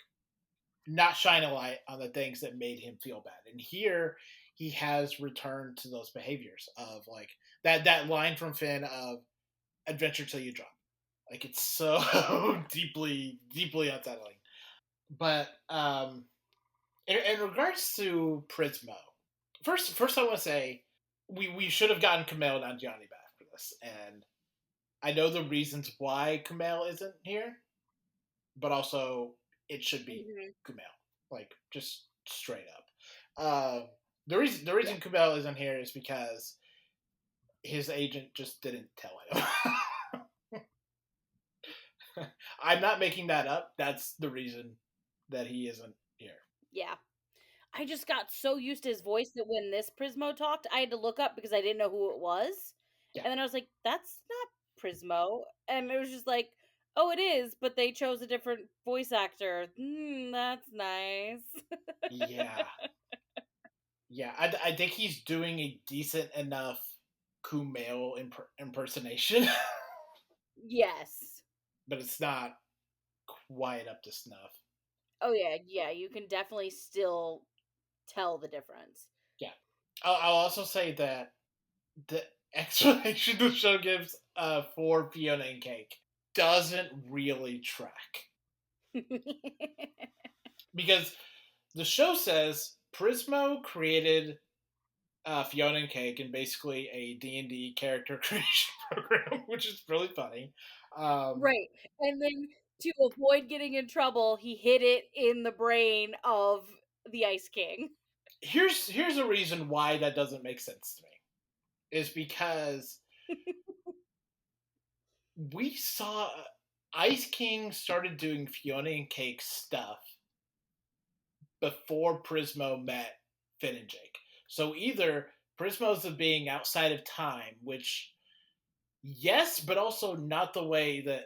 not shine a light on the things that made him feel bad. And here he has returned to those behaviors of like that line from Finn of adventure till you drop. Like it's so deeply unsettling. But in regards to Prismo, first I want to say we should have gotten Kumail Nanjiani back for this, and I know the reasons why Kumail isn't here, but also it should be Kumail, like just straight up. The reason Kumail isn't here is because his agent just didn't tell him. I'm not making that up. That's the reason that he isn't here. Yeah. I just got so used to his voice that when this Prismo talked, I had to look up because I didn't know who it was. Yeah. And then I was like, that's not Prismo. And it was just like, oh, it is, but they chose a different voice actor. That's nice. Yeah. Yeah, I think he's doing a decent enough Kumail impersonation, Yes. but it's not quite up to snuff. Oh, yeah, you can definitely still tell the difference. Yeah. I'll also say that the explanation the show gives for Fionna and Cake doesn't really track. Because the show says Prismo created Fionna and Cake in basically a D&D character creation program, which is really funny. Right. And then to avoid getting in trouble, he hid it in the brain of the Ice King. Here's a reason why that doesn't make sense to me. Is because we saw Ice King started doing Fionna and Cake stuff before Prismo met Finn and Jake. So either Prismo's being outside of time, which yes, but also not the way that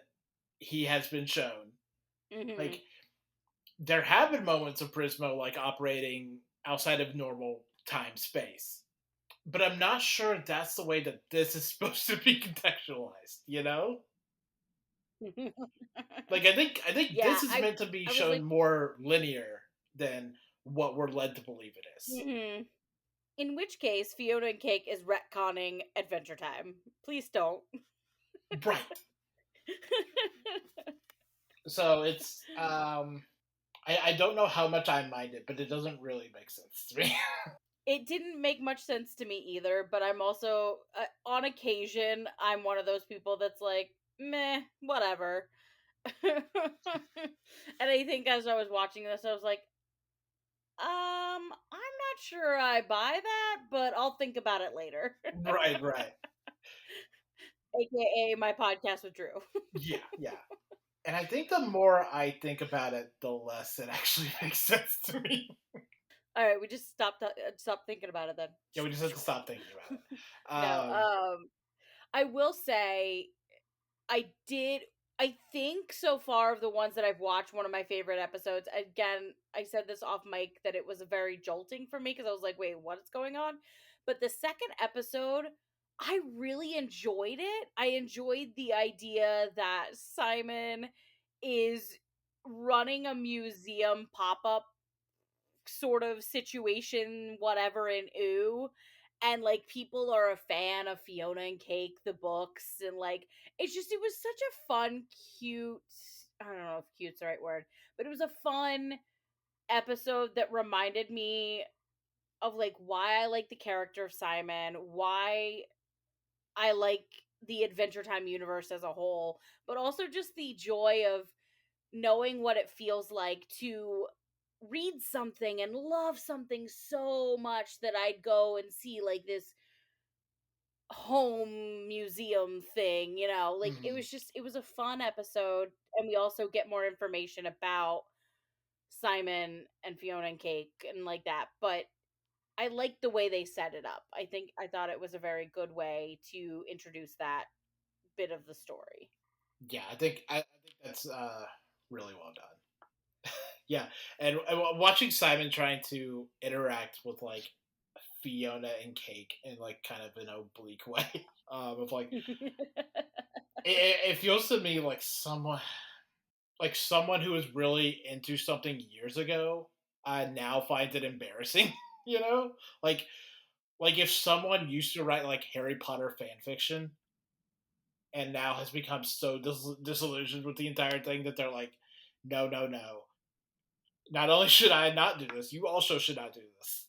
he has been shown. Mm-hmm. Like, there have been moments of Prismo like operating outside of normal time space, but I'm not sure that's the way that this is supposed to be contextualized. You know, like I think Yeah, this is meant to be I was shown like, more linear than what we're led to believe it is. mm-hmm. In which case, Fiona and Cake is retconning Adventure Time. Please don't. Right. So it's I don't know how much I mind it, but it doesn't really make sense to me. It didn't make much sense to me either, but I'm also, on occasion, I'm one of those people that's like, meh, whatever. And I think as I was watching this, I was like, I'm not sure I buy that, but I'll think about it later. Right, right. AKA my podcast with Drew. Yeah, yeah. And I think the more I think about it, the less it actually makes sense to me. All right, we just stop thinking about it then. Yeah, we just have to stop thinking about it. No, I will say I did. I think so far of the ones that I've watched, one of my favorite episodes. Again, I said this off mic that it was very jolting for me because I was like, "Wait, what is going on?" But the second episode, I really enjoyed it. I enjoyed the idea that Simon is running a museum pop up sort of situation, whatever, in Ooh. And like people are a fan of Fionna and Cake, the books, and like it was such a fun, cute, I don't know if cute's the right word, but it was a fun episode that reminded me of like why I like the character of Simon, why I like the Adventure Time universe as a whole, but also just the joy of knowing what it feels like to read something and love something so much that I'd go and see like this home museum thing, like Mhm. it was a fun episode, and we also get more information about Simon and Fiona and Cake and like that, but I liked the way they set it up. I thought it was a very good way to introduce that bit of the story. Yeah, I think that's really well done. Yeah, and watching Simon trying to interact with like Fiona and Cake in like kind of an oblique way, of like it feels to me like someone who was really into something years ago now finds it embarrassing. You know, like like if someone used to write like Harry Potter fan fiction and now has become so disillusioned with the entire thing that they're like, no, no, no. Not only should I not do this, you also should not do this.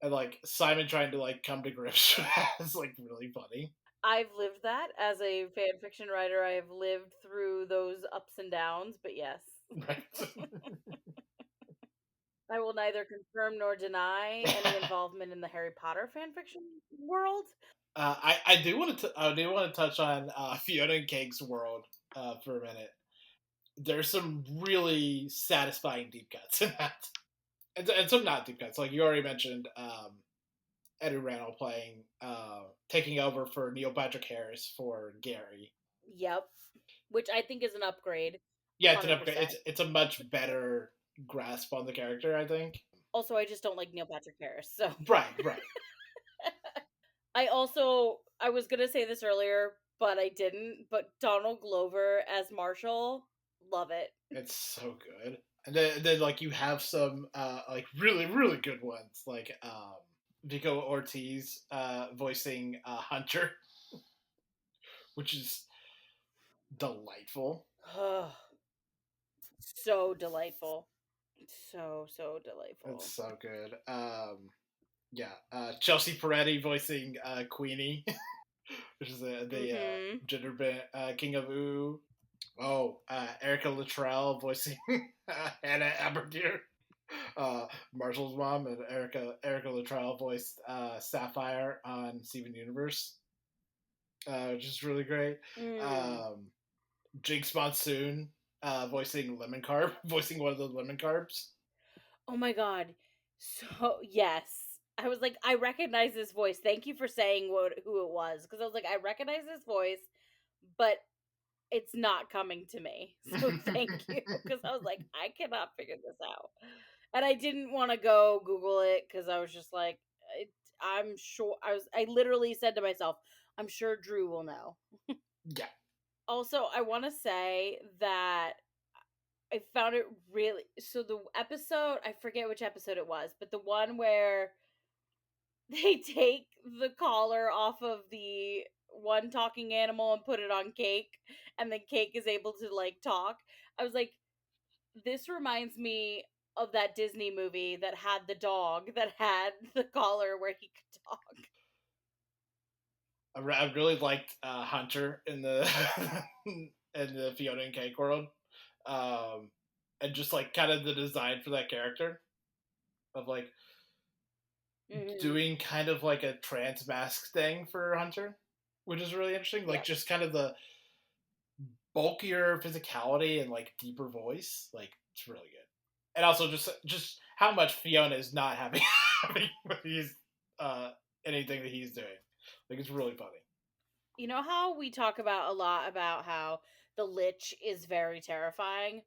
And like Simon trying to like come to grips with that is like really funny. I've lived that as a fan fiction writer. I have lived through those ups and downs, but yes. Right. I will neither confirm nor deny any involvement in the Harry Potter fan fiction world. I do want to touch on Fiona and Cake's world for a minute. There's some really satisfying deep cuts in that, and some not deep cuts. Like you already mentioned, Eddie Randall playing, taking over for Neil Patrick Harris for Gary. Yep. Which I think is an upgrade. Yeah, it's an upgrade. 100%. It's a much better grasp on the character, I think. Also, I just don't like Neil Patrick Harris, so. Right, right. I was gonna say this earlier, but I didn't. But Donald Glover as Marshall, love it. It's so good. And then like you have some like really really good ones like Vico Ortiz voicing Hunter, which is delightful. So delightful. So delightful. It's so good. Yeah, Chelsea Peretti voicing Queenie, which is the gender band King of Ooh. Oh, Erica Luttrell voicing Hannah Aberdeer, Marshall's mom, and Erica Luttrell voiced Sapphire on Steven Universe, which is really great. Jinx Monsoon voicing Lemon Carb, voicing one of the Lemon Carbs. Oh my god! So yes, I was like, I recognize this voice. Thank you for saying who it was, because I was like, I recognize this voice. but it's not coming to me. So thank you, because I was like, I cannot figure this out. And I didn't want to go Google it because I was just like, I'm sure I literally said to myself, I'm sure Drew will know. Yeah. Also, I want to say that I found it really, so the episode, I forget which episode it was, but the one where they take the collar off of the one talking animal and put it on Cake, and then Cake is able to like talk. I was like, this reminds me of that Disney movie that had the dog that had the collar where he could talk. I really liked Hunter in the in the Fiona and Cake world, and just like kind of the design for that character of like doing kind of like a trans mask thing for Hunter, which is really interesting. Like just kind of the bulkier physicality and like deeper voice, like it's really good. And also just how much Fiona is not happy with anything that he's doing. Like it's really funny. You know how we talk about a lot about how the Lich is very terrifying?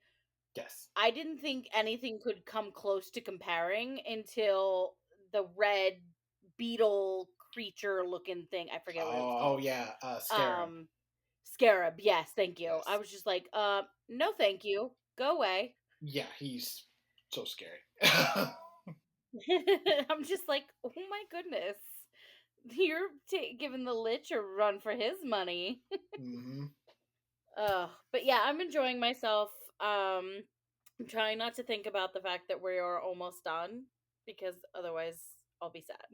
Yes. I didn't think anything could come close to comparing until the red beetle creature looking thing. I forget what it was called. Oh yeah, Scarab. Scarab, yes, thank you. Yes. I was just like, no thank you. Go away. Yeah, he's so scary. I'm just like, oh my goodness. You're giving the Lich a run for his money. Mm-hmm. But yeah, I'm enjoying myself. I'm trying not to think about the fact that we are almost done, because otherwise I'll be sad.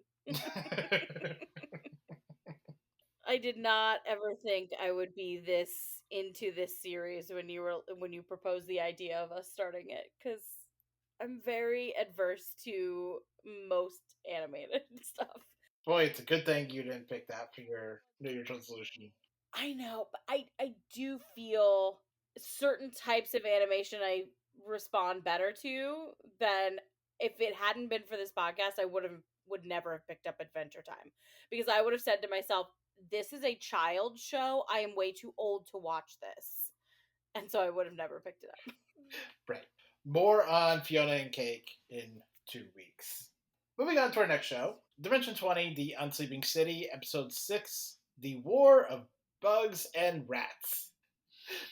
I did not ever think I would be this into this series when you proposed the idea of us starting it, because I'm very adverse to most animated stuff. Boy, it's a good thing you didn't pick that for your New Year's resolution. I know, but I do feel certain types of animation I respond better to than if it hadn't been for this podcast, I would never have picked up Adventure Time, because I would have said to myself, this is a child show. I am way too old to watch this. And so I would have never picked it up. Right. More on Fiona and Cake in 2 weeks. Moving on to our next show, Dimension 20, The Unsleeping City, Episode 6, The War of Bugs and Rats.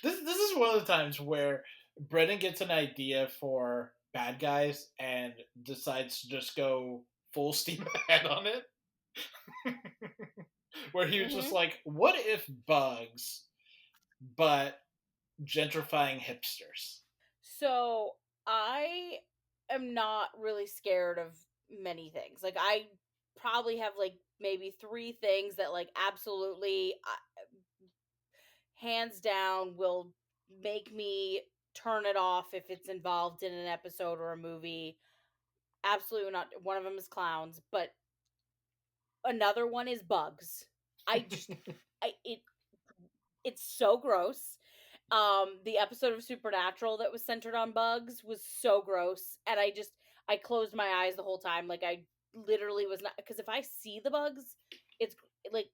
This is one of the times where Brennan gets an idea for bad guys and decides to just go full steam ahead on it. Where he was just like, what if bugs, but gentrifying hipsters? So I am not really scared of many things. Like, I probably have like maybe 3 things that like absolutely hands down will make me turn it off if it's involved in an episode or a movie. Absolutely not. One of them is clowns, but another one is bugs. It's so gross. The episode of Supernatural that was centered on bugs was so gross, and I closed my eyes the whole time. Like, I literally was not, because if I see the bugs, it's like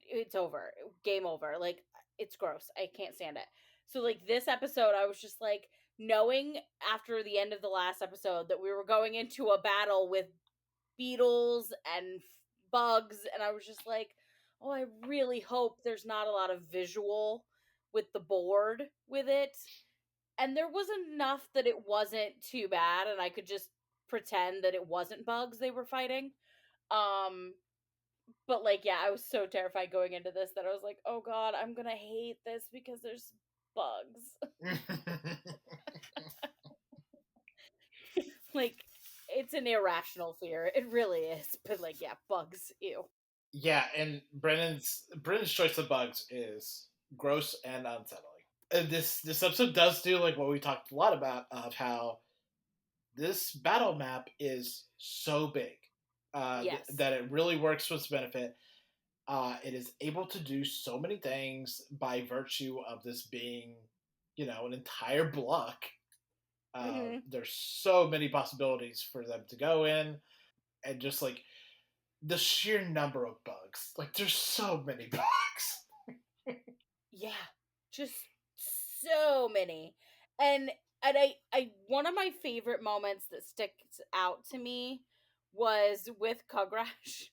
it's over, game over. Like, it's gross. I can't stand it. So like this episode, I was just like, knowing after the end of the last episode that we were going into a battle with beetles and bugs, and I was just like, oh, I really hope there's not a lot of visual with the board with it. And there was enough that it wasn't too bad, and I could just pretend that it wasn't bugs they were fighting. But like, yeah, I was so terrified going into this that I was like, oh god, I'm gonna hate this because there's bugs. Like, it's an irrational fear. It really is. But like, yeah, bugs, ew. Yeah, and Brennan's choice of bugs is gross and unsettling. And this episode does do like what we talked a lot about, of how this battle map is so big Yes. that it really works to its benefit. It is able to do so many things by virtue of this being, an entire block. There's so many possibilities for them to go in, and just like the sheer number of bugs. Like, there's so many bugs. Yeah, just so many. And I one of my favorite moments that sticks out to me was with Kugrash.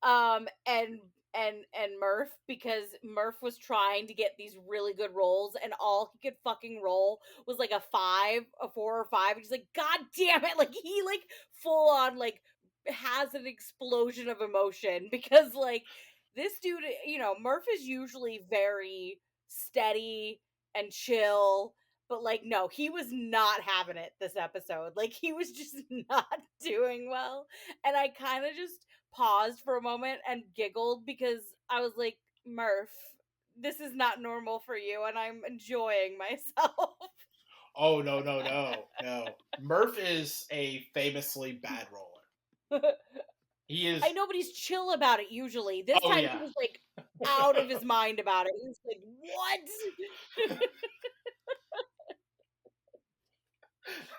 And Murph, because Murph was trying to get these really good rolls and all he could fucking roll was like a 5, a 4 or 5. And he's like, God damn it, like he like full on like has an explosion of emotion because like this dude, Murph is usually very steady and chill, but like no, he was not having it this episode. Like he was just not doing well. And I kind of just paused for a moment and giggled because I was like, Murph, this is not normal for you, and I'm enjoying myself. Oh, no, no, no, no. Murph is a famously bad roller. He is. I know, but he's chill about it usually. This Oh, time yeah. he was like out of his mind about it. He was like, what?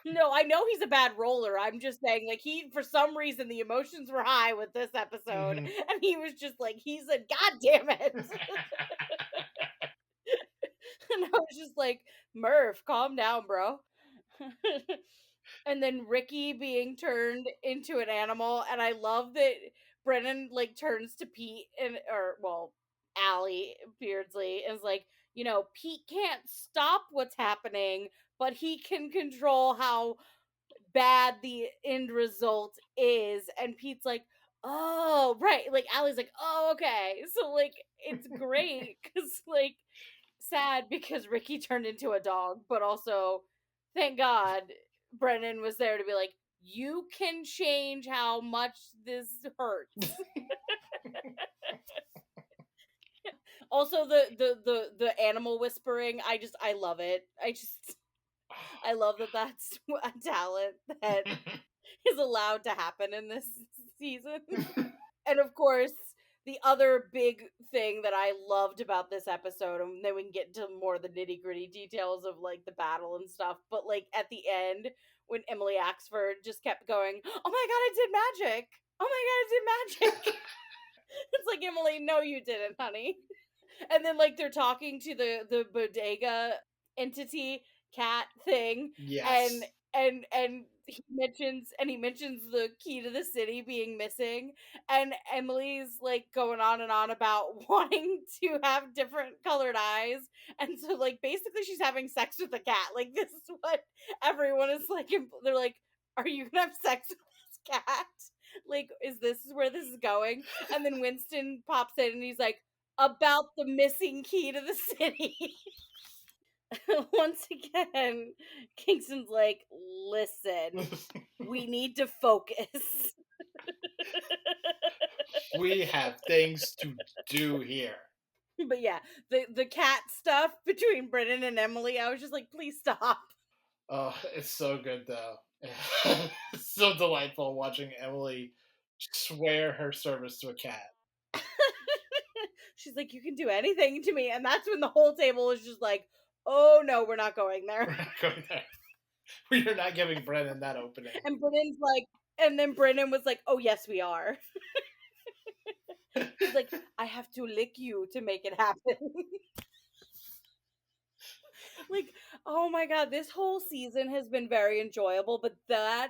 No, I know he's a bad roller. I'm just saying, like, for some reason, the emotions were high with this episode, Mhm. and he was just like, he said, God damn it. And I was just like, Murph, calm down, bro. And then Ricky being turned into an animal, and I love that Brennan like turns to Pete Allie Beardsley and is like, Pete can't stop what's happening, but he can control how bad the end result is. And Pete's like, oh, right. Like Allie's like, oh, okay. So like it's great because like sad because Ricky turned into a dog, but also thank God Brennan was there to be like, you can change how much this hurts. Also the animal whispering, I love it. I love that that's a talent that is allowed to happen in this season. And of course, the other big thing that I loved about this episode, and then we can get into more of the nitty gritty details of like the battle and stuff, but like at the end, when Emily Axford just kept going, oh my god, I did magic! Oh my god, I did magic! It's like, Emily, no, you didn't, honey. And then like they're talking to the bodega entity cat thing, and Yes. he mentions the key to the city being missing, and Emily's like going on and on about wanting to have different colored eyes, and so like basically she's having sex with the cat. Like this is what everyone is like. They're like, are you gonna have sex with this cat? Like, is this where this is going? And then Winston pops in and he's like, about the missing key to the city. Once again, Kingston's like, listen, we need to focus. We have things to do here. But yeah, the cat stuff between Brennan and Emily, I was just like, please stop. Oh, it's so good though. It's so delightful watching Emily swear her service to a cat. She's like, you can do anything to me. And that's when the whole table is just like, oh no, we're not going We're there. not going there. We are not giving Brennan that opening. And Brennan's like, and then Brennan was like, oh yes, we are. He's like, I have to lick you to make it happen. Like, oh my god, this whole season has been very enjoyable, but that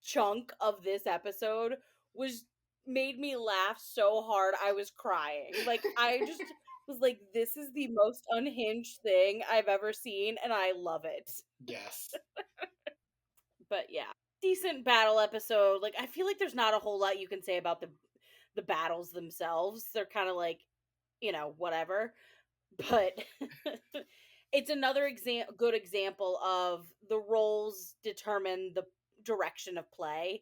chunk of this episode was made me laugh so hard I was crying. Like I just was like, this is the most unhinged thing I've ever seen, and I love it. Yes. But yeah, decent battle episode. Like I feel like there's not a whole lot you can say about the battles themselves. They're kind of like, whatever. But it's another good example of the roles determine the direction of play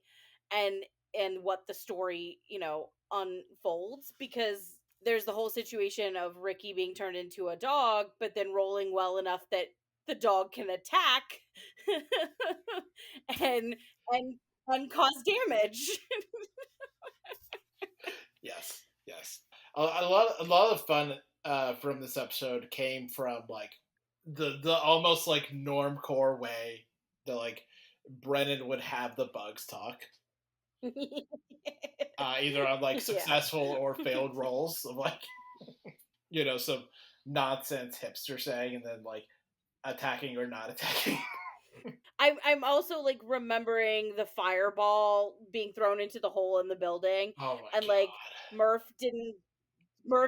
and what the story unfolds, because there's the whole situation of Ricky being turned into a dog but then rolling well enough that the dog can attack and and cause damage. Yes. Yes. A lot of fun from this episode came from like the almost like normcore way that like Brennan would have the bugs talk. Either on like Yeah. successful or failed rolls of like some nonsense hipster saying, and then like attacking or not attacking. I'm also like remembering the fireball being thrown into the hole in the building, Oh my and god. like Murph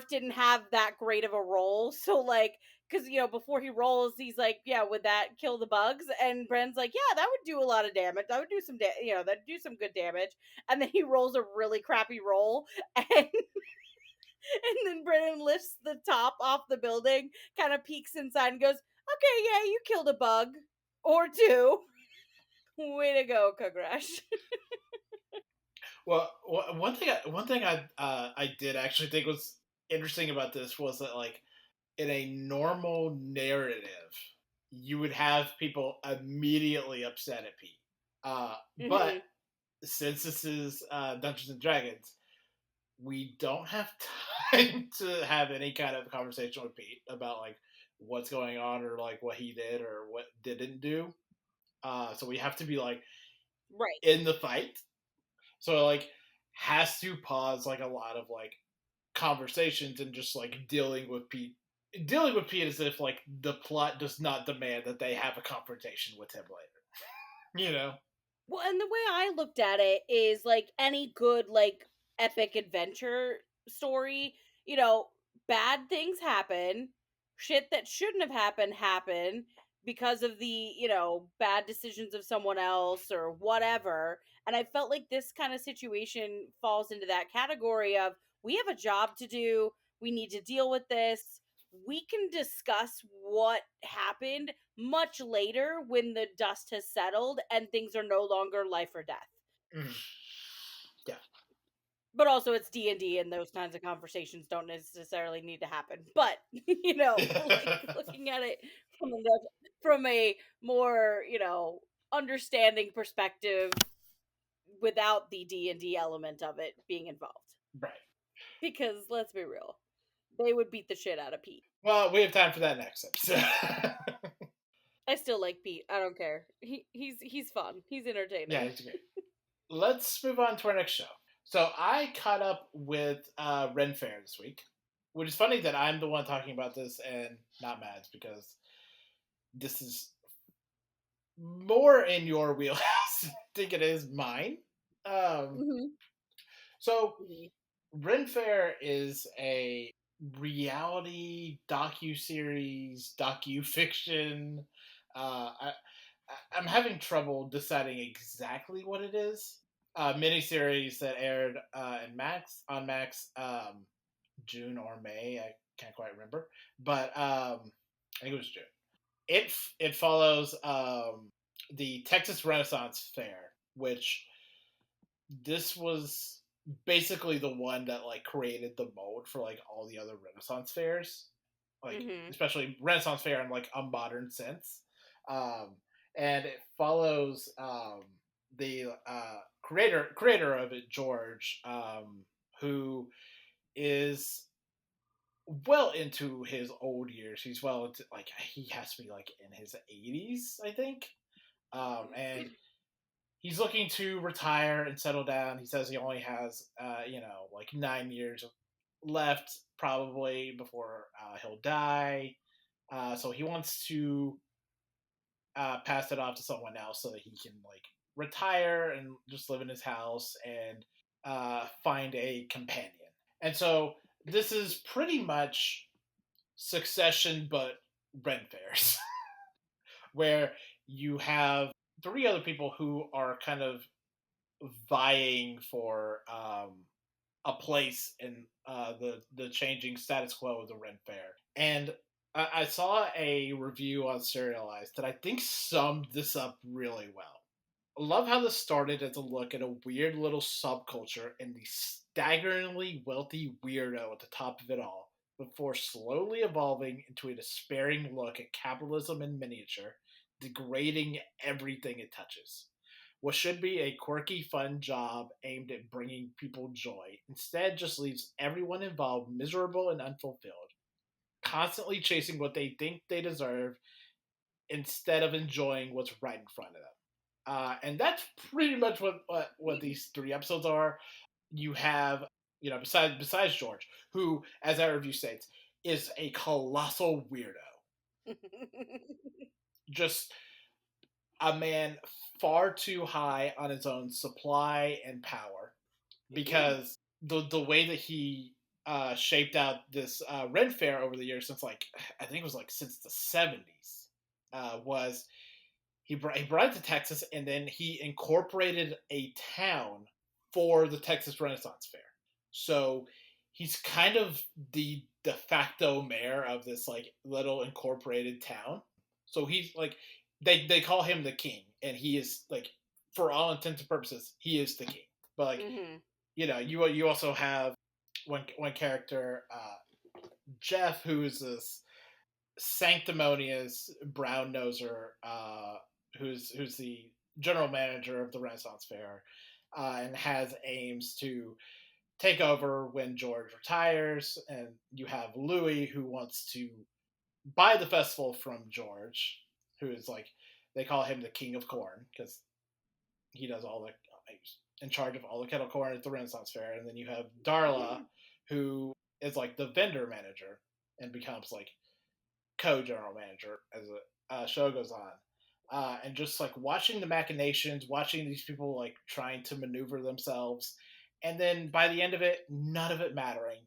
didn't have that great of a roll, so like because before he rolls, he's like, yeah, would that kill the bugs? And Bren's like, yeah, that would do a lot of damage. That would do some that'd do some good damage. And then he rolls a really crappy roll, and then Brennan lifts the top off the building, kind of peeks inside, and goes, okay, yeah, you killed a bug or two. Way to go, Kugrash. Well, one thing I did actually think was interesting about this was that like in a normal narrative, you would have people immediately upset at Pete. But since this is Dungeons and Dragons, we don't have time to have any kind of conversation with Pete about like what's going on or like what he did or what didn't do. So we have to be like Right. in the fight. So like has to pause like a lot of like conversations and just like dealing with Pete as if like the plot does not demand that they have a confrontation with him later. Well, and the way I looked at it is like any good like epic adventure story, bad things happen, shit that shouldn't have happened happen because of the, bad decisions of someone else or whatever. And I felt like this kind of situation falls into that category of we have a job to do, we need to deal with this. We can discuss what happened much later when the dust has settled and things are no longer life or death. Mm. Yeah. But also it's D&D and those kinds of conversations don't necessarily need to happen. But, like looking at it from a more, understanding perspective without the D&D element of it being involved. Right. Because let's be real, they would beat the shit out of Pete. Well, we have time for that next episode. I still like Pete. I don't care. He's fun. He's entertaining. Yeah, he's great. Let's move on to our next show. So I caught up with Ren Faire this week, which is funny that I'm the one talking about this and not Mads, because this is more in your wheelhouse. I think it is mine. So Ren Faire is a reality docu-series, docu-fiction. I'm having trouble deciding exactly what it is. Miniseries that aired on Max June or May. I can't quite remember, but I think it was June. It follows the Texas Renaissance Fair, which this was basically the one that like created the mold for like all the other Renaissance fairs, like especially Renaissance Fair in like a modern sense. And it follows the creator of it, George, who is well into his old years. He's well into like he has to be like in his 80s, I think, and he's looking to retire and settle down. He says he only has like 9 years left probably before he'll die. So he wants to pass it off to someone else so that he can like retire and just live in his house and find a companion. And so this is pretty much Succession, but Ren Fairs, where you have 3 other people who are kind of vying for a place in the changing status quo of the Ren Fair. And I saw a review on Serialized that I think summed this up really well. I love how this started as a look at a weird little subculture and the staggeringly wealthy weirdo at the top of it all, before slowly evolving into a despairing look at capitalism in miniature, degrading everything it touches. What should be a quirky, fun job aimed at bringing people joy instead just leaves everyone involved miserable and unfulfilled, constantly chasing what they think they deserve instead of enjoying what's right in front of them. And that's pretty much what these 3 episodes are. You have, besides George, who, as that review states, is a colossal weirdo. Just a man far too high on his own supply and power, because the way that he shaped out this Ren Faire over the years, since like I think it was like since the 70s, was he brought it to Texas, and then he incorporated a town for the Texas Renaissance Fair. So he's kind of the de facto mayor of this like little incorporated town. So he's like they call him the king, and he is like, for all intents and purposes, he is the king. But like you also have one character, Jeff, who is this sanctimonious brown noser, who's the general manager of the Renaissance Fair, and has aims to take over when George retires. And you have Louis, who wants to buy the festival from George, who is like, they call him the king of corn because he does all the, he's in charge of all the kettle corn at the Renaissance Fair. And then you have Darla, who is like the vendor manager and becomes like co-general manager as the show goes on. And just like watching the machinations, watching these people like trying to maneuver themselves, and then by the end of it, none of it mattering,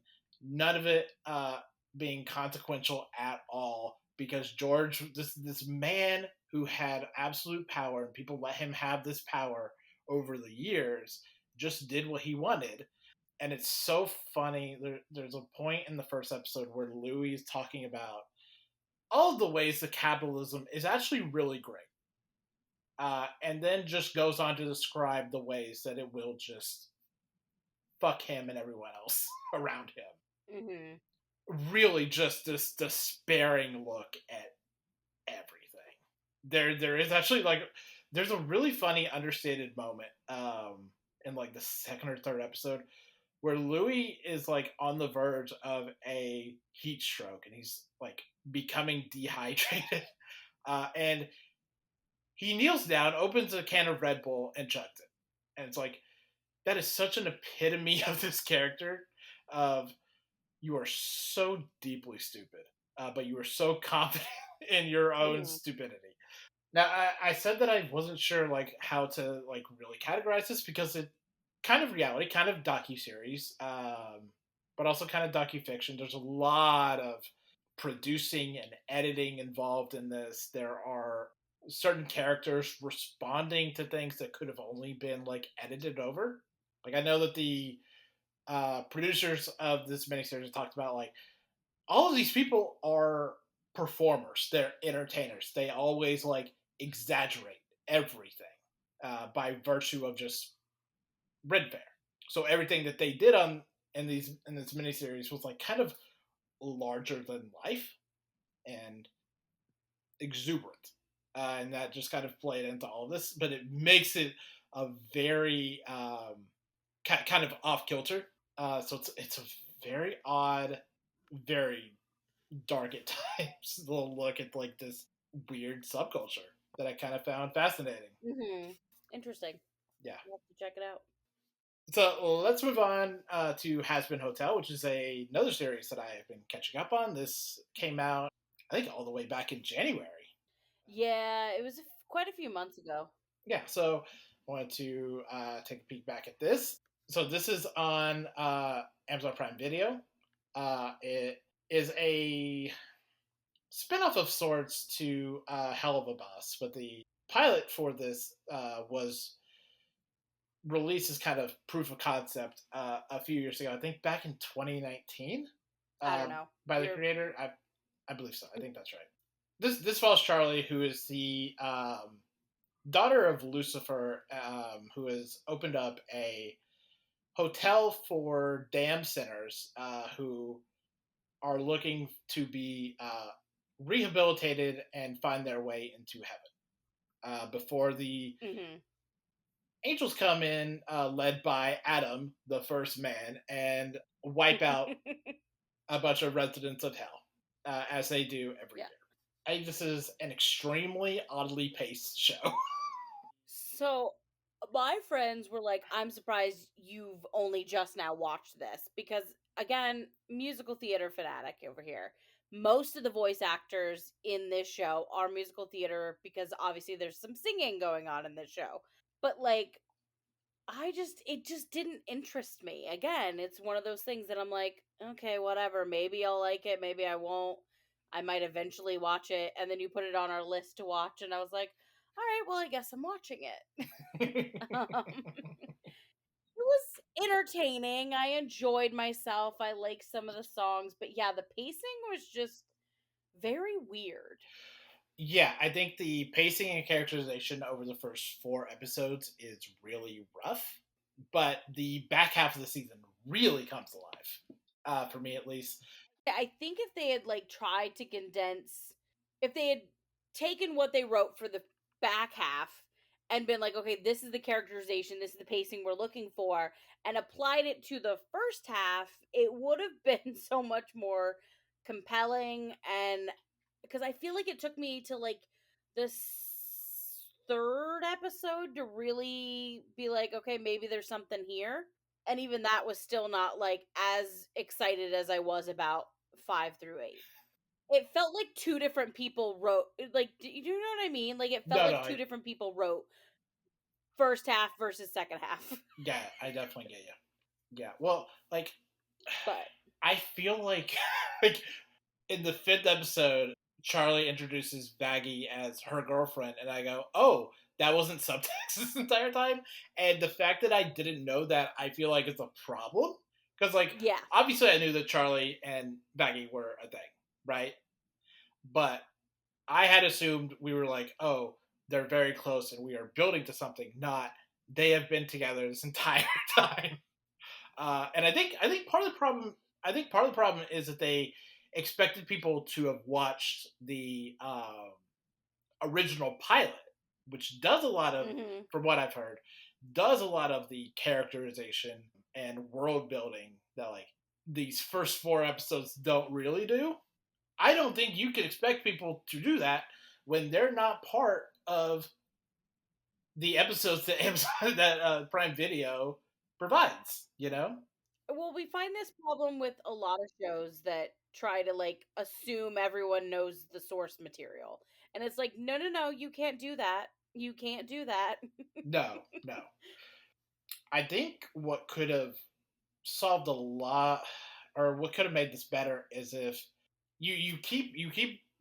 none of it being consequential at all, because George, this man who had absolute power, and people let him have this power over the years, just did what he wanted. And it's so funny. There's a point in the first episode where Louis is talking about all of the ways that capitalism is actually really great. And then just goes on to describe the ways that it will just fuck him and everyone else around him. Really just this despairing look at everything. There is actually like, there's a really funny understated moment in like the second or third episode where Louis is like on the verge of a heat stroke, and he's like becoming dehydrated. And he kneels down, opens a can of Red Bull, and chugs it. And it's like, that is such an epitome of this character of, you are so deeply stupid, but you are so confident in your own stupidity. Now, I said that I wasn't sure like how to like really categorize this, because it kind of reality, kind of docuseries, but also kind of docufiction. There's a lot of producing and editing involved in this. There are certain characters responding to things that could have only been like edited over. Like, I know that the producers of this miniseries talked about like, all of these people are performers, they're entertainers, they always like exaggerate everything by virtue of just Ren Faire. So everything that they did in this miniseries was like kind of larger than life and exuberant, and that just kind of played into all of this. But it makes it a very kind of off kilter. So it's a very odd, very dark at times little look at like this weird subculture that I kind of found fascinating. Interesting. Yeah. We'll have to check it out. So let's move on to Hazbin Hotel, which is another series that I have been catching up on. This came out, I think, all the way back in January. Yeah, it was quite a few months ago. Yeah, so I wanted to take a peek back at this. So this is on Amazon Prime Video. It is a spinoff of sorts to Hell of a Boss, but the pilot for this was released as kind of proof of concept a few years ago. I think back in 2019. I don't know. By the creator, I believe so. I think that's right. This follows Charlie, who is the daughter of Lucifer, who has opened up a hotel for damned sinners who are looking to be rehabilitated and find their way into heaven before the angels come in, led by Adam, the first man, and wipe out a bunch of residents of hell, as they do every year. I think this is an extremely oddly paced show. So my friends were like, I'm surprised you've only just now watched this, because again, musical theater fanatic over here. Most of the voice actors in this show are musical theater because obviously there's some singing going on in this show. But like it just didn't interest me. Again, it's one of those things that I'm like, okay, whatever. Maybe I'll like it, maybe I won't. I might eventually watch it. And then you put it on our list to watch, and I was like, all right, well, I guess I'm watching it. It was entertaining. I enjoyed myself. I liked some of the songs, but yeah, the pacing was just very weird. Yeah, I think the pacing and characterization over the first 4 episodes is really rough, but the back half of the season really comes alive, for me at least. I think if they had like tried to condense, if they had taken what they wrote for the back half and been like, okay, this is the characterization, this is the pacing we're looking for, and applied it to the first half, it would have been so much more compelling. And because I feel like it took me to like the third episode to really be like, okay, maybe there's something here. And even that was still not like as excited as I was about 5 through 8. It felt like two different people wrote, like, do you know what I mean? Like it felt No, no, like two different people wrote first half versus second half. yeah, I definitely get you. Yeah, well, like, But I feel like, like in the 5th episode, Charlie introduces Baggy as her girlfriend, and I go, "Oh, that wasn't subtext this entire time." And the fact that I didn't know that, I feel like it's a problem because, like, yeah, obviously, I knew that Charlie and Baggy were a thing, right? But I had assumed we were like, "Oh, they're very close, and we are building to something." Not they have been together this entire time. And I think part of the problem is that they expected people to have watched the original pilot, which does a lot of, hmm from what I've heard, does a lot of the characterization and world building that like these first 4 episodes don't really do. I don't think you can expect people to do that when they're not part of the episodes that Amazon, that Prime Video provides. You know. well, we find this problem with a lot of shows that try to like assume everyone knows the source material. And it's like, no, no, no, you can't do that. You can't do that. No, no. I think what could have solved a lot, or what could have made this better, is if you keep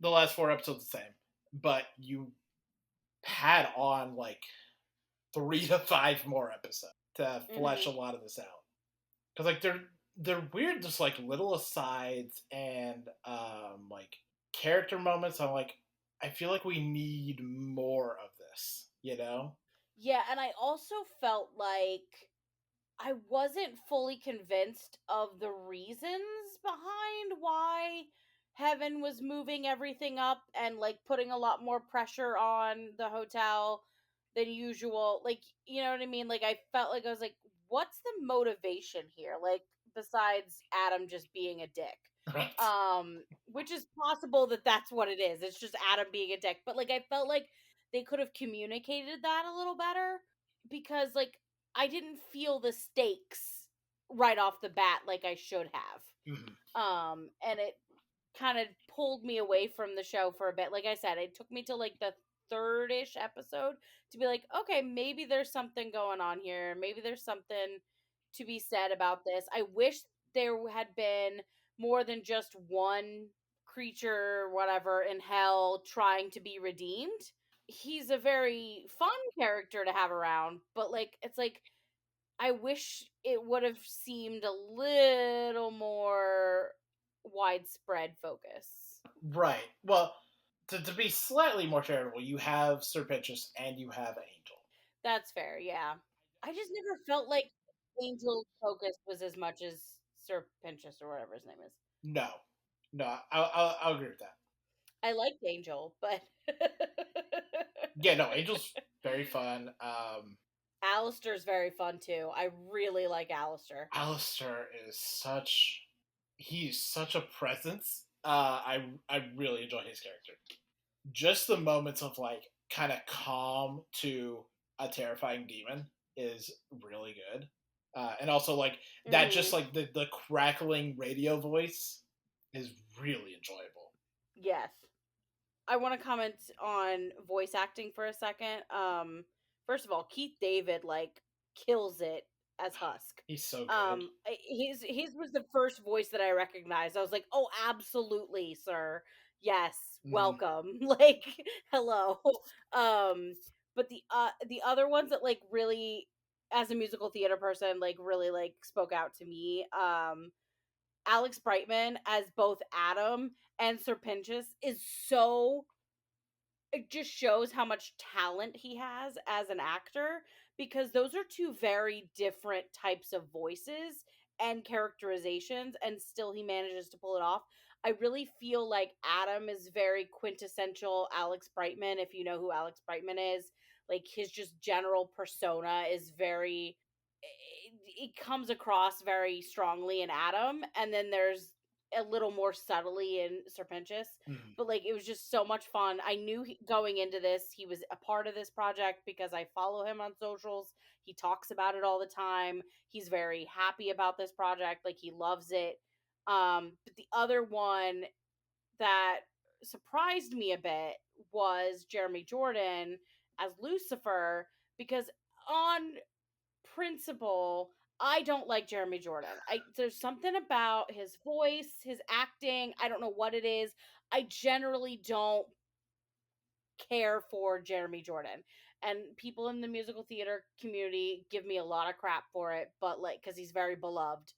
the last 4 episodes the same, but you pad on like 3 to 5 more episodes to flesh a hmm lot of this out. Because like they're weird, just like little asides and like character moments. I'm like, I feel like we need more of this. You know? Yeah, and I also felt like I wasn't fully convinced of the reasons behind why Heaven was moving everything up and like putting a lot more pressure on the hotel than usual. Like, you know what I mean? Like, I felt like I was like, what's the motivation here? Like, besides Adam just being a dick. Right. Which is possible that that's what it is. It's just Adam being a dick. But like, I felt like they could have communicated that a little better because like I didn't feel the stakes right off the bat like I should have. Mhm. And it kind of pulled me away from the show for a bit. Like I said, it took me to like the third-ish episode to be like, okay, maybe there's something going on here. Maybe there's something to be said about this. I wish there had been more than just one creature, whatever, in hell trying to be redeemed. He's a very fun character to have around, but like it's like I wish it would have seemed a little more widespread focus. Right. Well, to be slightly more charitable, you have Sir Petrus and you have Angel. That's fair, yeah. I just never felt like Angel's focus was as much as Sir Pinchus or whatever his name is. No, no, I'll agree with that. I liked Angel, but Yeah, no, Angel's very fun. Alistair's very fun too. I really like Alistair. Alistair is he's such a presence. I really enjoy his character. Just the moments of like kind of calm to a terrifying demon is really good. And also like that, just like the crackling radio voice is really enjoyable. Yes. I want to comment on voice acting for a second. First of all, Keith David like kills it as Husk. He's so good. His was the first voice that I recognized. I was like, "Oh, absolutely, sir. Yes, welcome." Like, hello. But the other ones that like really, as a musical theater person, like really like spoke out to me. Alex Brightman as both Adam and Serpentius is so, it just shows how much talent he has as an actor, because those are two very different types of voices and characterizations, and still he manages to pull it off. I really feel like Adam is very quintessential Alex Brightman. If you know who Alex Brightman is, like his just general persona is very, it comes across very strongly in Adam, and then there's a little more subtly in Serpentius. But like it was just so much fun. I knew going into this he was a part of this project because I follow him on socials. He talks about it all the time. He's very happy about this project, like he loves it. But the other one that surprised me a bit was Jeremy Jordan as Lucifer, because on principle, I don't like Jeremy Jordan. There's something about his voice, his acting, I don't know what it is. I generally don't care for Jeremy Jordan. And people in the musical theater community give me a lot of crap for it, but like cuz he's very beloved.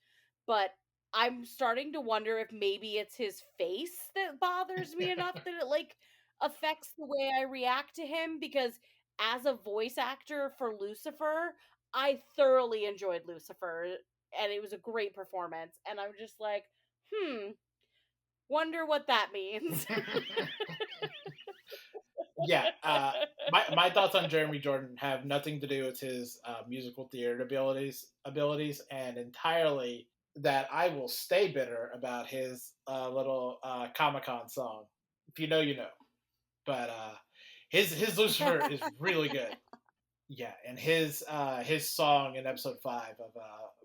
But I'm starting to wonder if maybe it's his face that bothers me enough that it like affects the way I react to him, because as a voice actor for Lucifer, I thoroughly enjoyed Lucifer and it was a great performance, and I'm just like, wonder what that means. Yeah, my thoughts on Jeremy Jordan have nothing to do with his musical theater abilities, and entirely that I will stay bitter about his little Comic Con song. If you know, you know. But his Lucifer is really good. Yeah, and his song in episode 5 of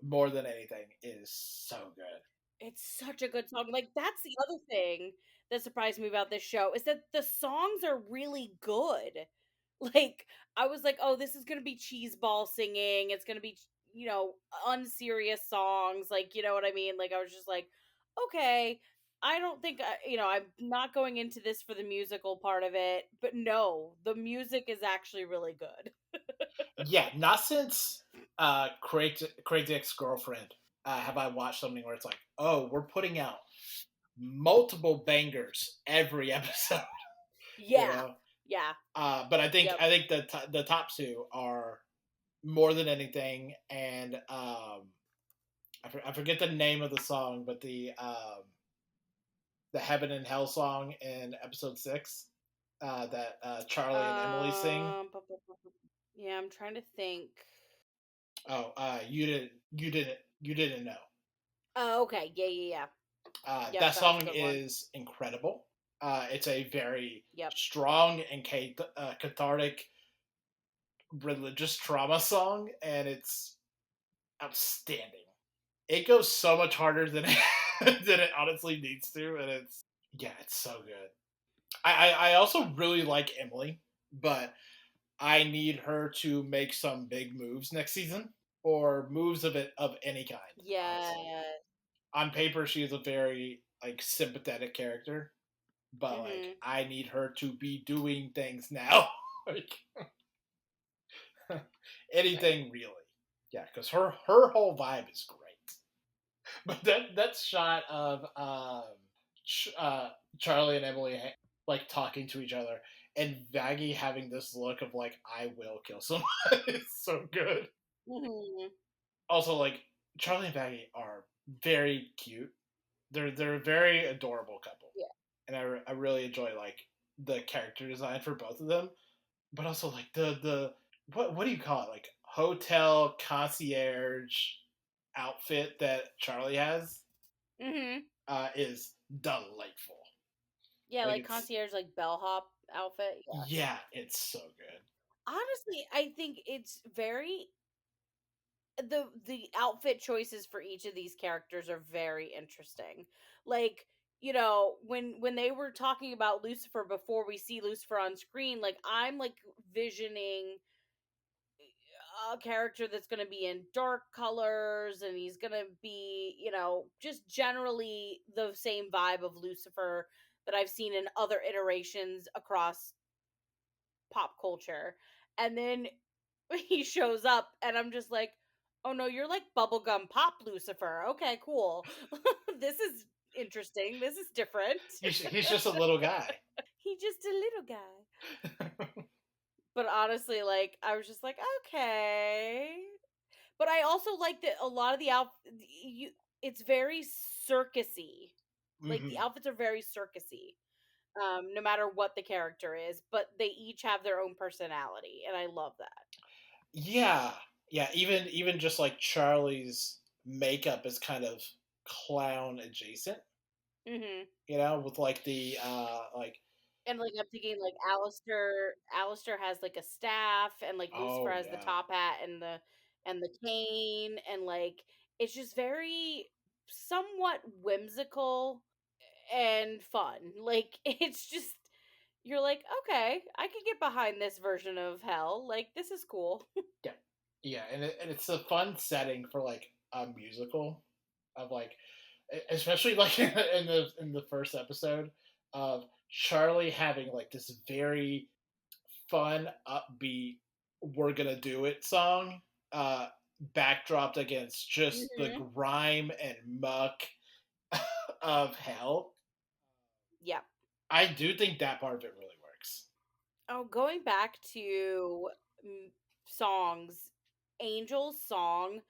More Than Anything is so good. It's such a good song. Like that's the other thing that surprised me about this show, is that the songs are really good. Like I was like, "Oh, this is going to be cheeseball singing. It's going to be, unserious songs." Like, you know what I mean? Like I was just like, "Okay, I don't think I'm not going into this for the musical part of it." But no, the music is actually really good. Yeah, not since Crazy Ex-Girlfriend have I watched something where it's like, oh, we're putting out multiple bangers every episode. Yeah. You know? Yeah. But I think the top two are More Than Anything, and I forget the name of the song, but the Heaven and Hell song in episode 6 that Charlie and Emily sing. Yeah, I'm trying to think. Oh, you didn't know. Oh, okay. Yeah. Yep, That song was a good one. is incredible. It's a very Yep. strong and cathartic religious trauma song, and it's outstanding. It goes so much harder than than it honestly needs to, and it's so good. I also really like Emily, but I need her to make some big moves next season, or moves of any kind. Yeah. Honestly. On paper, she is a very like sympathetic character, but like I need her to be doing things now, like anything really. Yeah, because her whole vibe is great. But that shot of Charlie and Emily like talking to each other, and Vaggie having this look of like I will kill someone is so good. Also, like Charlie and Vaggie are very cute. They're a very adorable couple. Yeah. And I really enjoy like the character design for both of them, but also like the what do you call it, like hotel concierge outfit that Charlie has is delightful. Yeah, like concierge, like bellhop outfit. Yeah, it's so good. Honestly, I think it's very the outfit choices for each of these characters are very interesting. Like, when they were talking about Lucifer before we see Lucifer on screen, like I'm like visioning a character that's going to be in dark colors, and he's going to be, just generally the same vibe of Lucifer that I've seen in other iterations across pop culture. And then he shows up and I'm just like, "Oh no, you're like bubblegum pop Lucifer. Okay, cool. This is interesting. This is different." He's just a little guy. He's just a little guy. But honestly, like I was just like, "Okay." But I also like that a lot of the it's very circusy. Like the Mhm. outfits are very circusy. No matter what the character is, but they each have their own personality, and I love that. Yeah, yeah. Even just like Charlie's makeup is kind of clown adjacent. Hmm. With like the like. And like I'm thinking, like Alistair has like a staff, and like Lucifer Oh has the yeah, top hat and the cane, and like it's just very somewhat whimsical and fun. Like it's just you're like, okay, I can get behind this version of hell. Like this is cool. yeah, yeah. And it's a fun setting for like a musical of like, especially like in the first episode of Charlie having like this very fun, upbeat, "We're gonna do it" song, uh, backdropped against just the Hmm. grime and muck of hell. Yeah. I do think that part of it really works. Oh, going back to mm, songs, Angel's song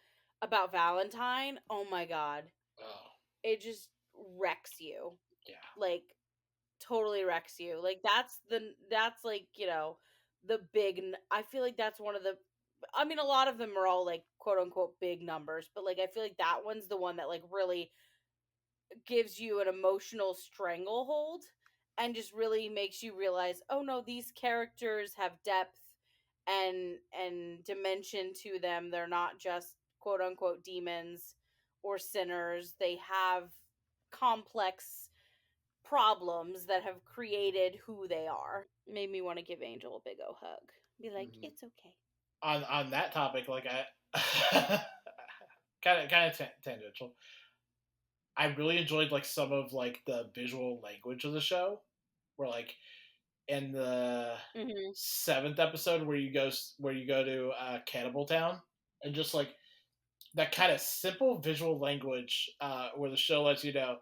about Valentine. Oh my god, Oh it just wrecks you. yeah. Like totally wrecks you. Like that's like, the I feel like that's one of the I mean a lot of them are all like quote unquote big numbers, but like I feel like that one's the one that like really gives you an emotional stranglehold and just really makes you realize, oh no, these characters have depth and dimension to them. They're not just quote unquote demons or sinners. They have complex problems that have created who they are. Made me want to give Angel a big O hug. Be like, Mhm. it's okay. On that topic, like I kind of tangential. I really enjoyed like some of like the visual language of the show, where like in the Hmm. seventh episode where you go to Cannibal Town, and just like that kind of simple visual language where the show lets you know,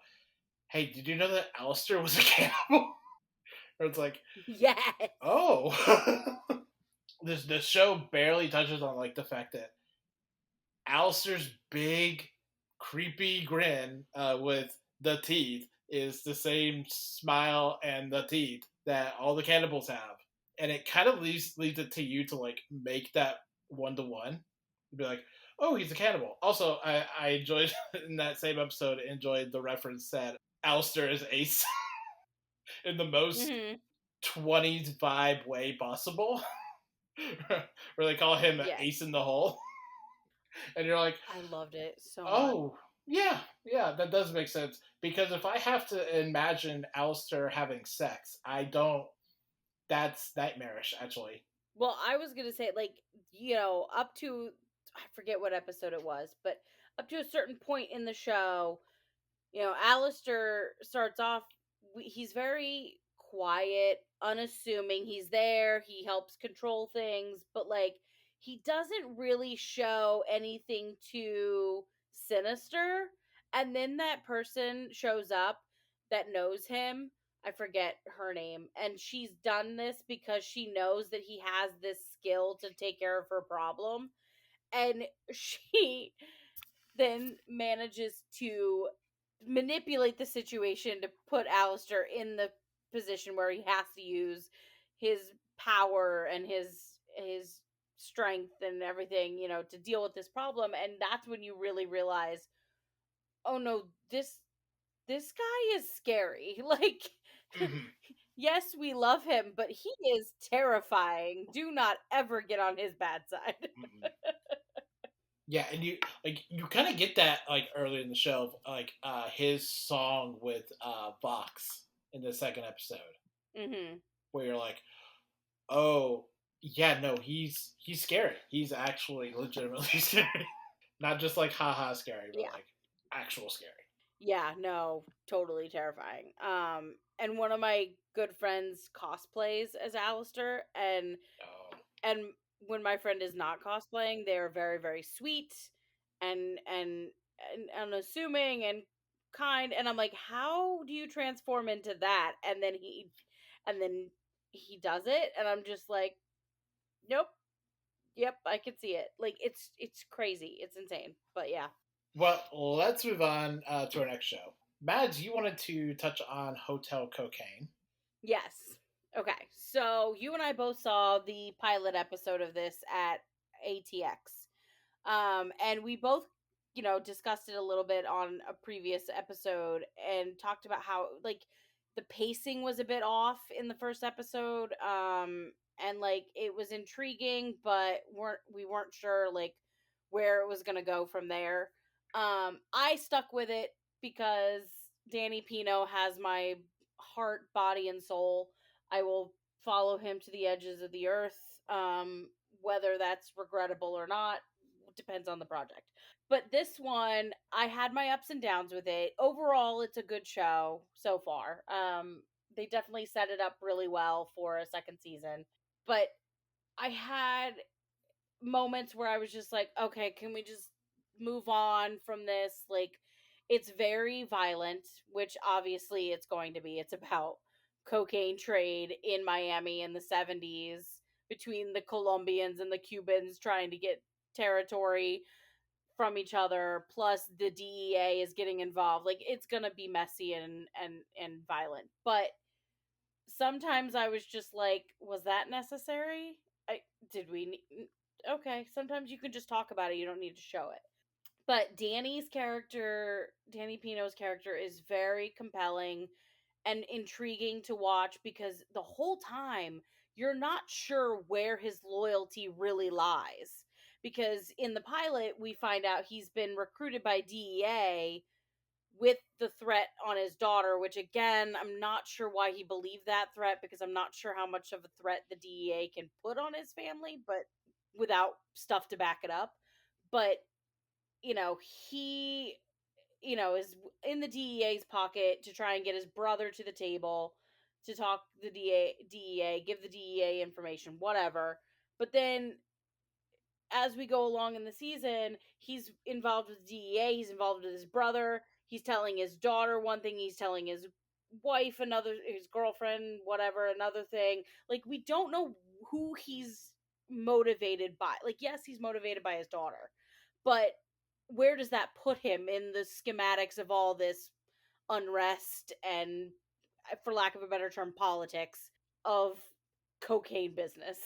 hey, did you know that Alistair was a cannibal? Or it's like, Yes. oh, this show barely touches on like the fact that Alistair's big, creepy grin with the teeth is the same smile and the teeth that all the cannibals have, and it kind of leaves it to you to like make that 1-to-1. Be like, oh, he's a cannibal. Also, I enjoyed in that same episode enjoyed the reference that Alistair is Ace in the most Hmm. 20s vibe way possible, where they call him Yes. Ace in the Hole, and you're like, I loved it so much. oh, yeah, yeah, that does make sense. Because if I have to imagine Alistair having sex, I don't. That's nightmarish, actually. Well, I was gonna say, like, up to I forget what episode it was, but up to a certain point in the show, Alistair starts off. He's very quiet, unassuming. He's there. He helps control things, but like, he doesn't really show anything too sinister. And then that person shows up that knows him. I forget her name, and she's done this because she knows that he has this skill to take care of her problem, and she then manages to manipulate the situation to put Alistair in the position where he has to use his power and his strength and everything, to deal with this problem. And that's when you really realize, oh no, this guy is scary. Like, Hmm. yes, we love him, but he is terrifying. Do not ever get on his bad side. Hmm. Yeah, and you kind of get that like early in the show, like his song with Vox in the second episode, Mm-hmm. where you're like, oh yeah, no, he's scary. He's actually legitimately scary, not just like haha scary, but Yeah. like actual scary. Yeah, no, totally terrifying. And one of my good friends cosplays as Alistair, Oh, and when my friend is not cosplaying, they're very, very sweet and and and unassuming and kind. And I'm like, how do you transform into that? And then he does it, and I'm just like, nope, yep, I can see it. Like it's crazy, it's insane. But yeah. well, let's move on to our next show. Mads, you wanted to touch on Hotel Cocaine. Yes. Okay. So you and I both saw the pilot episode of this at ATX. And we both, discussed it a little bit on a previous episode and talked about how like the pacing was a bit off in the first episode. And like it was intriguing, but we weren't sure like where it was gonna go from there. I stuck with it because Danny Pino has my heart, body, and soul. I will follow him to the edges of the earth, whether that's regrettable or not depends on the project. But this one, I had my ups and downs with it. Overall, it's a good show so far. They definitely set it up really well for a second season. But I had moments where I was just like, okay, can we just move on from this? Like, it's very violent, which obviously it's going to be. It's about cocaine trade in Miami in the 70s between the Colombians and the Cubans trying to get territory from each other, plus the DEA is getting involved. Like it's going to be messy and violent. But sometimes I was just like, was that necessary? I did we need, okay, sometimes you can just talk about it, you don't need to show it. But Danny Pino's character is very compelling and intriguing to watch because the whole time you're not sure where his loyalty really lies. Because in the pilot, we find out he's been recruited by DEA with the threat on his daughter, which again, I'm not sure why he believed that threat because I'm not sure how much of a threat the DEA can put on his family, but without stuff to back it up. But, he is in the DEA's pocket to try and get his brother to the table to talk the DEA, give the DEA information, whatever. But then as we go along in the season, he's involved with DEA, he's involved with his brother, he's telling his daughter one thing, he's telling his wife another, his girlfriend, whatever, another thing. Like, we don't know who he's motivated by. Like, yes, he's motivated by his daughter, but where does that put him in the schematics of all this unrest and, for lack of a better term, politics of cocaine business?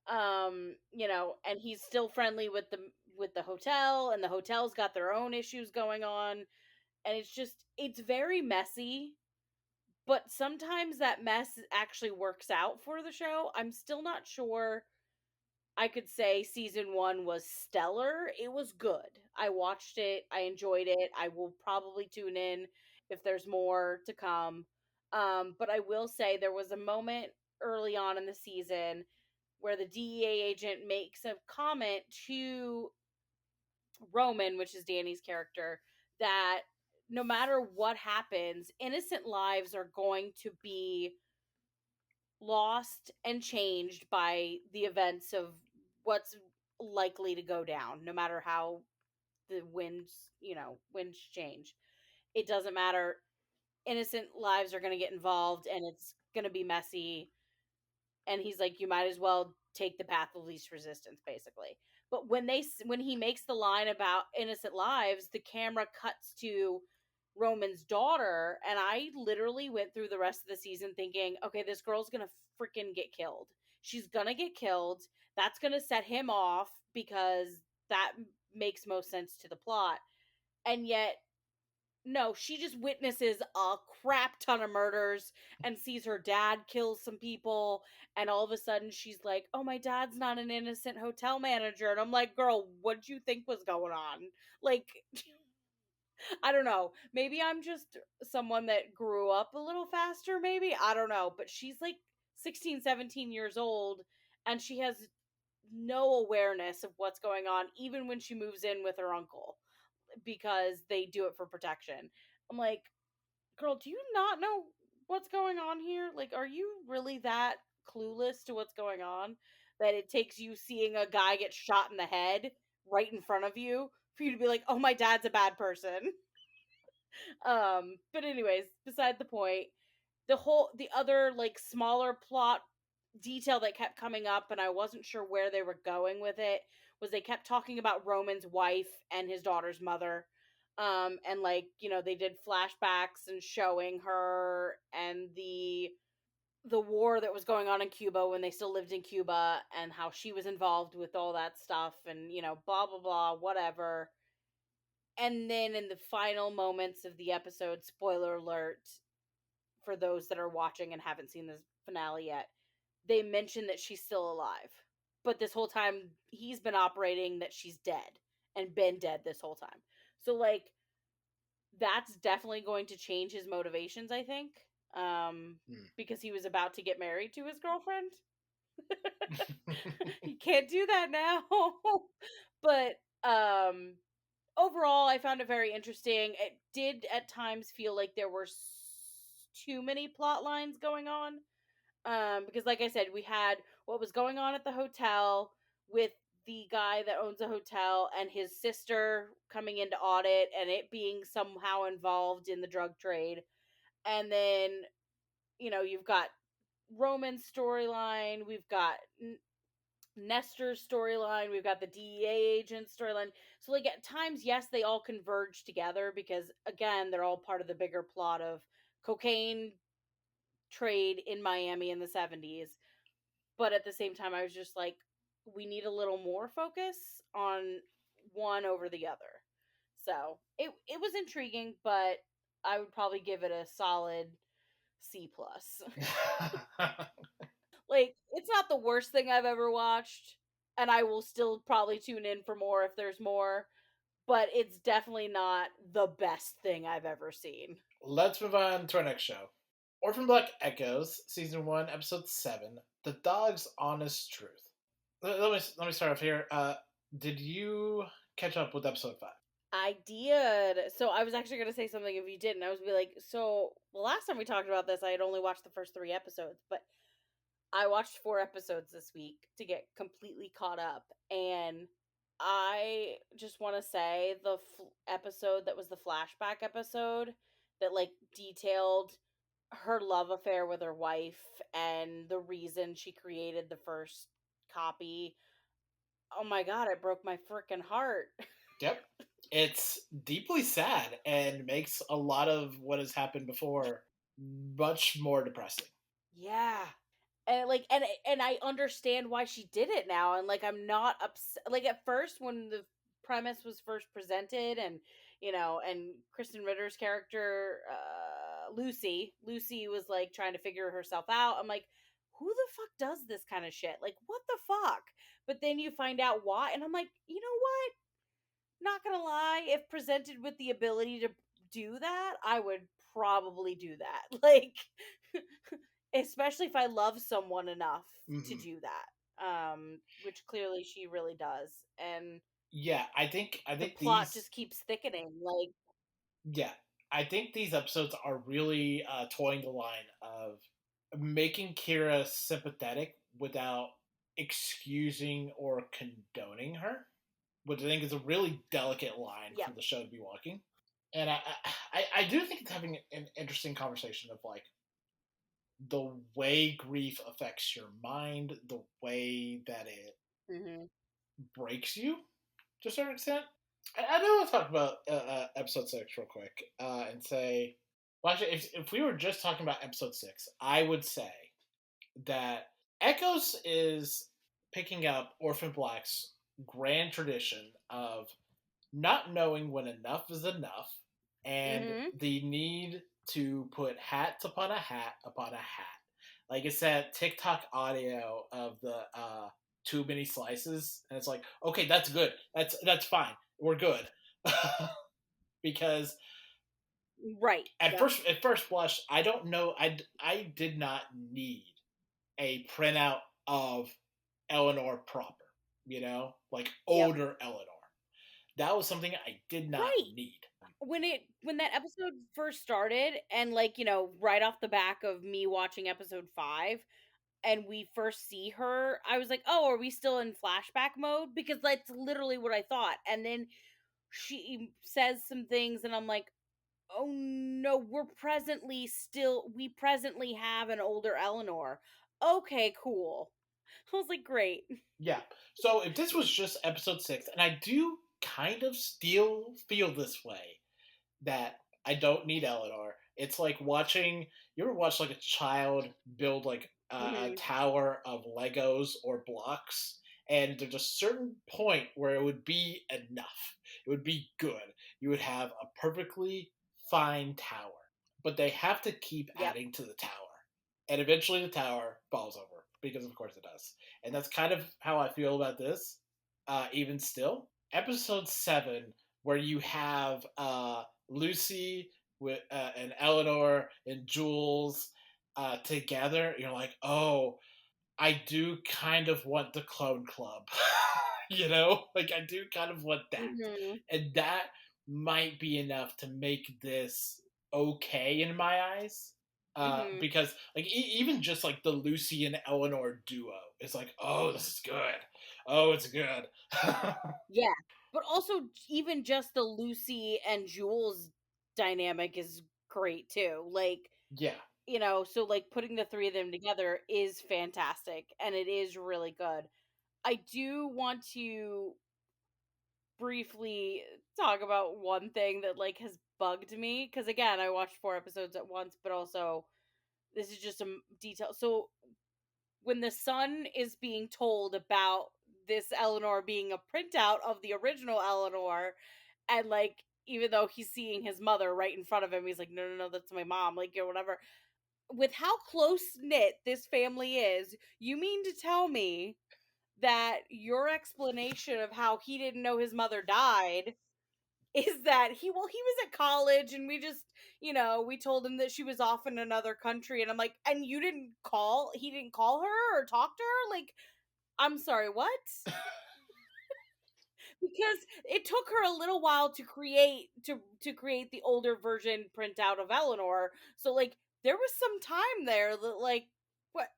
And he's still friendly with the hotel, and the hotel's got their own issues going on, and it's very messy, but sometimes that mess actually works out for the show. I'm still not sure I could say season 1 was stellar. It was good. I watched it, I enjoyed it. I will probably tune in if there's more to come. But I will say there was a moment early on in the season where the DEA agent makes a comment to Roman, which is Danny's character, that no matter what happens, innocent lives are going to be lost and changed by the events of what's likely to go down, no matter how the winds change. It doesn't matter. Innocent lives are going to get involved, and it's going to be messy. And he's like, you might as well take the path of least resistance, basically. But when he makes the line about innocent lives, the camera cuts to Roman's daughter, and I literally went through the rest of the season thinking, okay, this girl's gonna freaking get killed. She's gonna get killed. That's gonna set him off because that makes most sense to the plot. And yet No, she just witnesses a crap ton of murders and sees her dad kill some people, and all of a sudden she's like, "Oh, my dad's not an innocent hotel manager." And I'm like, "Girl, what did you think was going on?" Like, I don't know. Maybe I'm just someone that grew up a little faster, maybe. I don't know. But she's like 16, 17 years old, and she has no awareness of what's going on, even when she moves in with her uncle, because they do it for protection. I'm like, girl, do you not know what's going on here? Like, are you really that clueless to what's going on that it takes you seeing a guy get shot in the head right in front of you for you to be like, "Oh, my dad's a bad person"? But anyways, beside the point, the other like smaller plot detail that kept coming up and I wasn't sure where they were going with it was they kept talking about Roman's wife and his daughter's mother. And like, they did flashbacks and showing her and the war that was going on in Cuba when they still lived in Cuba and how she was involved with all that stuff and, blah blah blah, whatever. And then in the final moments of the episode, spoiler alert for those that are watching and haven't seen the finale yet, they mention that she's still alive. But this whole time, he's been operating that she's dead and been dead this whole time. So, like, that's definitely going to change his motivations, I think. Because he was about to get married to his girlfriend. He can't do that now. But, overall, I found it very interesting. It did at times feel like there were too many plot lines going on. Because, like I said, we had what was going on at the hotel with the guy that owns a hotel and his sister coming into audit and it being somehow involved in the drug trade. And then, you've got Roman's storyline, we've got Nestor's storyline, we've got the DEA agent storyline. So, like, at times, yes, they all converge together because, again, they're all part of the bigger plot of cocaine trade in Miami in the 70s. But at the same time, I was just like, we need a little more focus on one over the other. So, it was intriguing, but I would probably give it a solid C+. Like, it's not the worst thing I've ever watched, and I will still probably tune in for more if there's more, but it's definitely not the best thing I've ever seen. Let's move on to our next show. Orphan Black Echoes, Season 1, Episode 7, The Dog's Honest Truth. Let me start off here. Did you catch up with Episode 5? I did. So I was actually going to say something if you didn't. I was be like, so the last time we talked about this, I had only watched the first 3 episodes, but I watched 4 episodes this week to get completely caught up. And I just want to say the episode that was the flashback episode that like detailed her love affair with her wife and the reason she created the first copy. Oh my god, it broke my freaking heart. Yep. It's deeply sad and makes a lot of what has happened before much more depressing. Yeah. And like and I understand why she did it now and like I'm not upset. Like at first when the premise was first presented and and Kristen Ritter's character Lucy was like trying to figure herself out. I'm like, who the fuck does this kind of shit? Like what the fuck? But then you find out why and I'm like, you know what? Not gonna lie, if presented with the ability to do that, I would probably do that. Like, especially if I love someone enough to do that. Which clearly she really does. And yeah, I think the plot just keeps thickening. Like, yeah, I think these episodes are really toying the line of making Kira sympathetic without excusing or condoning her, which I think is a really delicate line for the show to be walking. And I do think it's having an interesting conversation of like the way grief affects your mind, the way that it breaks you to a certain extent. I do want to talk about episode 6 real quick and say, well, actually, if we were just talking about episode 6, I would say that Echoes is picking up Orphan Black's grand tradition of not knowing when enough is enough and the need to put hats upon a hat upon a hat. Like it's that TikTok audio of the too many slices, and it's like, okay, that's good. That's fine. We're good. Because right. at first blush, I don't know. I did not need a printout of Eleanor proper. You know, like older Eleanor. That was something I did not need. When that episode first started, and like, you know, right off the back of me watching episode 5, and we first see her, I was like, oh, are we still in flashback mode? Because that's literally what I thought. And then she says some things, and I'm like, oh no, we presently have an older Eleanor. Okay, cool. I was like, great. Yeah. So if this was just episode 6, and I do kind of still feel this way, that I don't need Eleanor. It's like watching. You ever watch like a child build like a tower of Legos or blocks, and there's a certain point where it would be enough. It would be good. You would have a perfectly fine tower, but they have to keep adding to the tower, and eventually the tower falls over because, of course, it does. And that's kind of how I feel about this. Even still, episode 7, where you have Lucy with and Eleanor and Jules together, you're like, oh, I do kind of want the clone club. You know, like I do kind of want that, and that might be enough to make this okay in my eyes. Because like even just like the Lucy and Eleanor duo is like, oh, this is good. Oh, it's good. Yeah, but also even just the Lucy and Jules dynamic is great too. Like, yeah, you know, so like putting the three of them together is fantastic, and it is really good. I do want to briefly talk about one thing that like has bugged me, because again, I watched 4 episodes at once, but also this is just a detail. So when the son is being told about this Eleanor being a printout of the original Eleanor, and like, even though he's seeing his mother right in front of him, he's like, no, no, no, that's my mom, like, or whatever. With how close knit this family is, you mean to tell me that your explanation of how he didn't know his mother died is that he was at college, and we just, you know, we told him that she was off in another country, and I'm like, and he didn't call her or talk to her? Like, I'm sorry, what? Because it took her a little while to create the older version printout of Eleanor. So like there was some time there that like, what,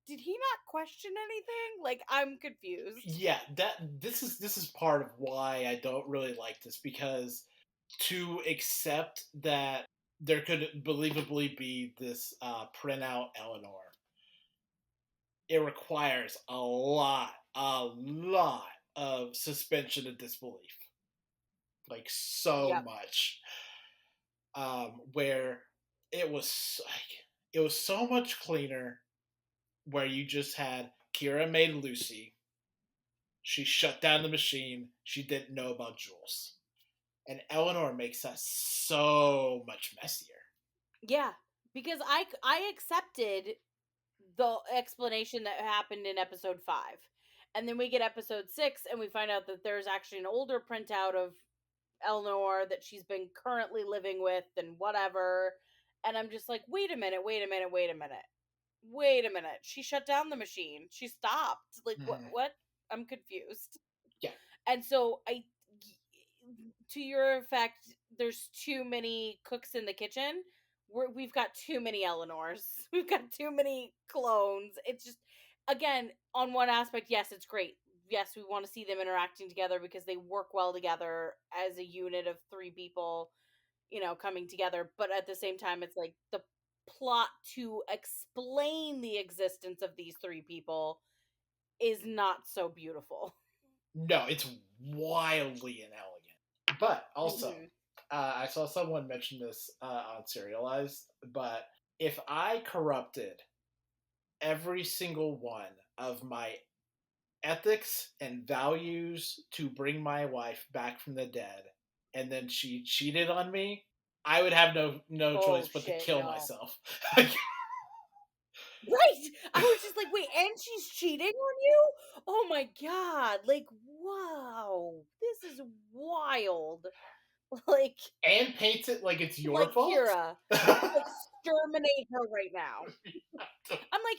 did he not question anything? Like, I'm confused. Yeah, this is part of why I don't really like this, because to accept that there could believably be this printout Eleanor, it requires a lot of suspension of disbelief, like so much. Where it was so much cleaner, where you just had Kira made Lucy, she shut down the machine, she didn't know about Jules, and Eleanor makes that so much messier. Yeah, because I accepted the explanation that happened in episode 5. And then we get episode 6 and we find out that there's actually an older printout of Eleanor that she's been currently living with and whatever. And I'm just like, wait a minute. She shut down the machine. She stopped. Like, what? I'm confused. Yeah. And so to your effect, there's too many cooks in the kitchen. We've got too many Eleanors. We've got too many clones. It's just, again, on one aspect, yes, it's great. Yes, we want to see them interacting together because they work well together as a unit of 3 people, you know, coming together. But at the same time, it's like the plot to explain the existence of these 3 people is not so beautiful. No, it's wildly inelegant. But also, I saw someone mention this on Serialized, but if I corrupted every single one of my ethics and values to bring my wife back from the dead, and then she cheated on me, I would have no Oh choice but to shit, kill no. myself. Right! I was just like, wait, and she's cheating on you? Oh my god. Like, wow. This is wild. Like, And paints it like it's your like fault. Kira. Exterminate her right now. I'm like,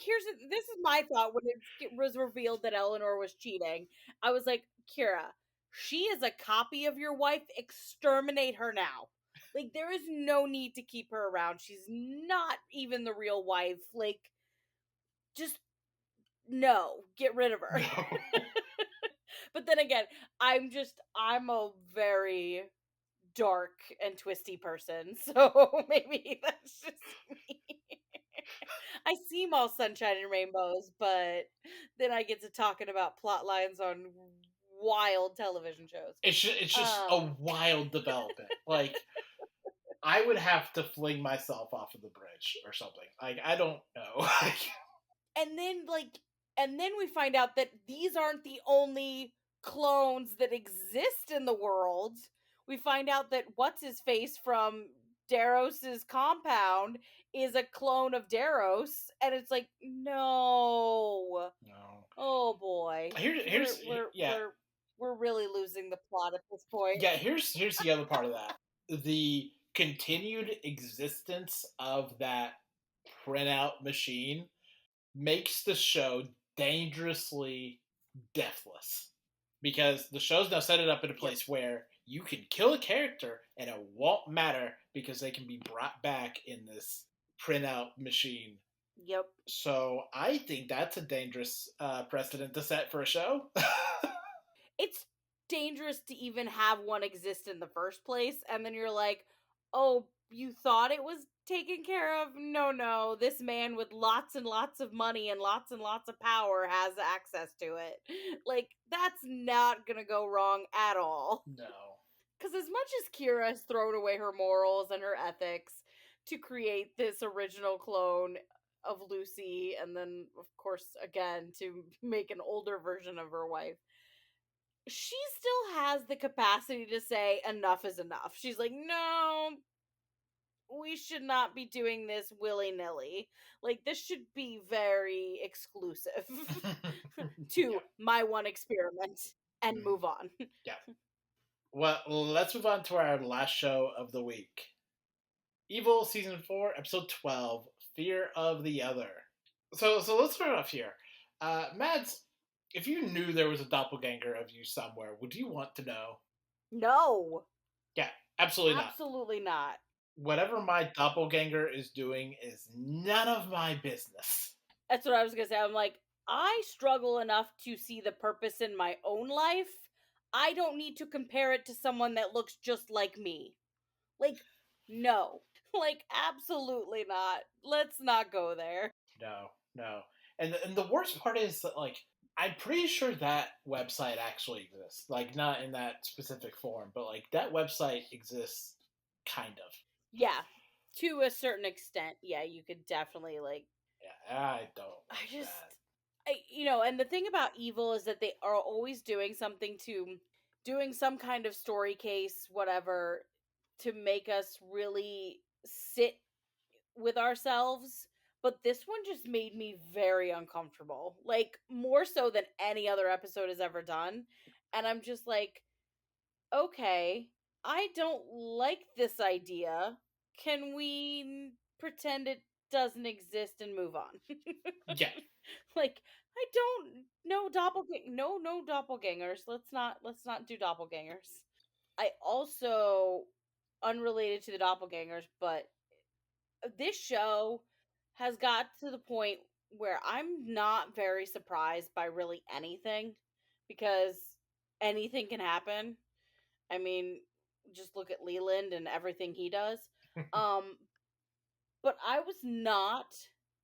this is my thought when it was revealed that Eleanor was cheating. I was like, Kira, she is a copy of your wife. Exterminate her now. Like, there is no need to keep her around. She's not even the real wife. Like, just no, get rid of her. No. But then again, I'm a very dark and twisty person, so maybe that's just me. I seem all sunshine and rainbows, but then I get to talking about plot lines on wild television shows. It's just a wild development. Like, I would have to fling myself off of the bridge or something. Like, I don't know. and then we find out that these aren't the only clones that exist in the world. We find out that what's his face from Daros's compound is a clone of Daros, and it's like, no. No. Oh boy. Here's yeah. We're really losing the plot at this point. Yeah, here's the other part of that. The continued existence of that printout machine makes the show dangerously deathless. Because the show's now set it up in a place where you can kill a character and it won't matter because they can be brought back in this printout machine. Yep. So I think that's a dangerous precedent to set for a show. It's dangerous to even have one exist in the first place, and then you're like, oh, you thought it was taken care of? No, this man with lots and lots of money and lots of power has access to it. Like, that's not gonna go wrong at all. No. Because as much as Kira has thrown away her morals and her ethics to create this original clone of Lucy, and then, of course, again, to make an older version of her wife, she still has the capacity to say enough is enough. She's like, no, we should not be doing this willy-nilly. Like, this should be very exclusive to my one experiment and move on. Yeah. Well, let's move on to our last show of the week. Evil Season 4, Episode 12, Fear of the Other. So let's start off here. Mads, if you knew there was a doppelganger of you somewhere, would you want to know? No. Yeah, absolutely not. Absolutely not. Whatever my doppelganger is doing is none of my business. That's what I was going to say. I'm like, I struggle enough to see the purpose in my own life. I don't need to compare it to someone that looks just like me. Like, no. Like, absolutely not. Let's not go there. No. And the worst part is that, like, I'm pretty sure that website actually exists. Like, not in that specific form, but, like, that website exists, kind of. Yeah. To a certain extent, yeah, you could definitely, like... Yeah, I don't like I just... that. And the thing about Evil is that they are always doing some kind of story case, whatever, to make us really sit with ourselves. But this one just made me very uncomfortable. Like, more so than any other episode has ever done. And I'm just like, okay, I don't like this idea. Can we pretend it doesn't exist and move on? Yeah. Like, I don't know no doppelgangers. Let's not do doppelgangers. I also, unrelated to the doppelgangers, but this show has got to the point where I'm not very surprised by really anything, because anything can happen. I mean, just look at Leland and everything he does. But I was not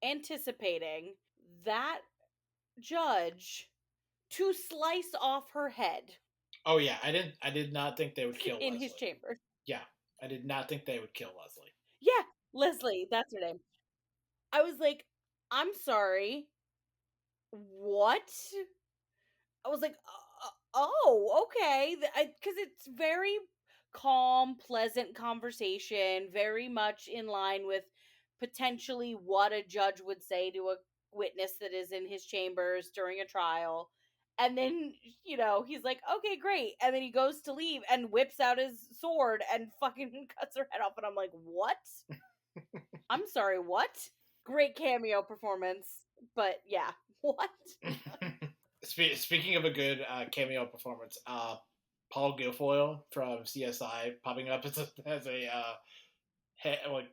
anticipating that judge to slice off her head. Oh yeah, I did not think they would kill in Leslie. his chamber. Yeah, I did not think they would kill Leslie. Yeah, Leslie, that's her name. I was like, I'm sorry. What? I was like, oh, okay. Because it's very calm, pleasant conversation, very much in line with potentially what a judge would say to a witness that is in his chambers during a trial. And then, he's like, okay, great. And then he goes to leave and whips out his sword and fucking cuts her head off. And I'm like, what? I'm sorry, what? Great cameo performance. But yeah, what? Speaking of a good cameo performance, Paul Guilfoyle from CSI popping up as a head, like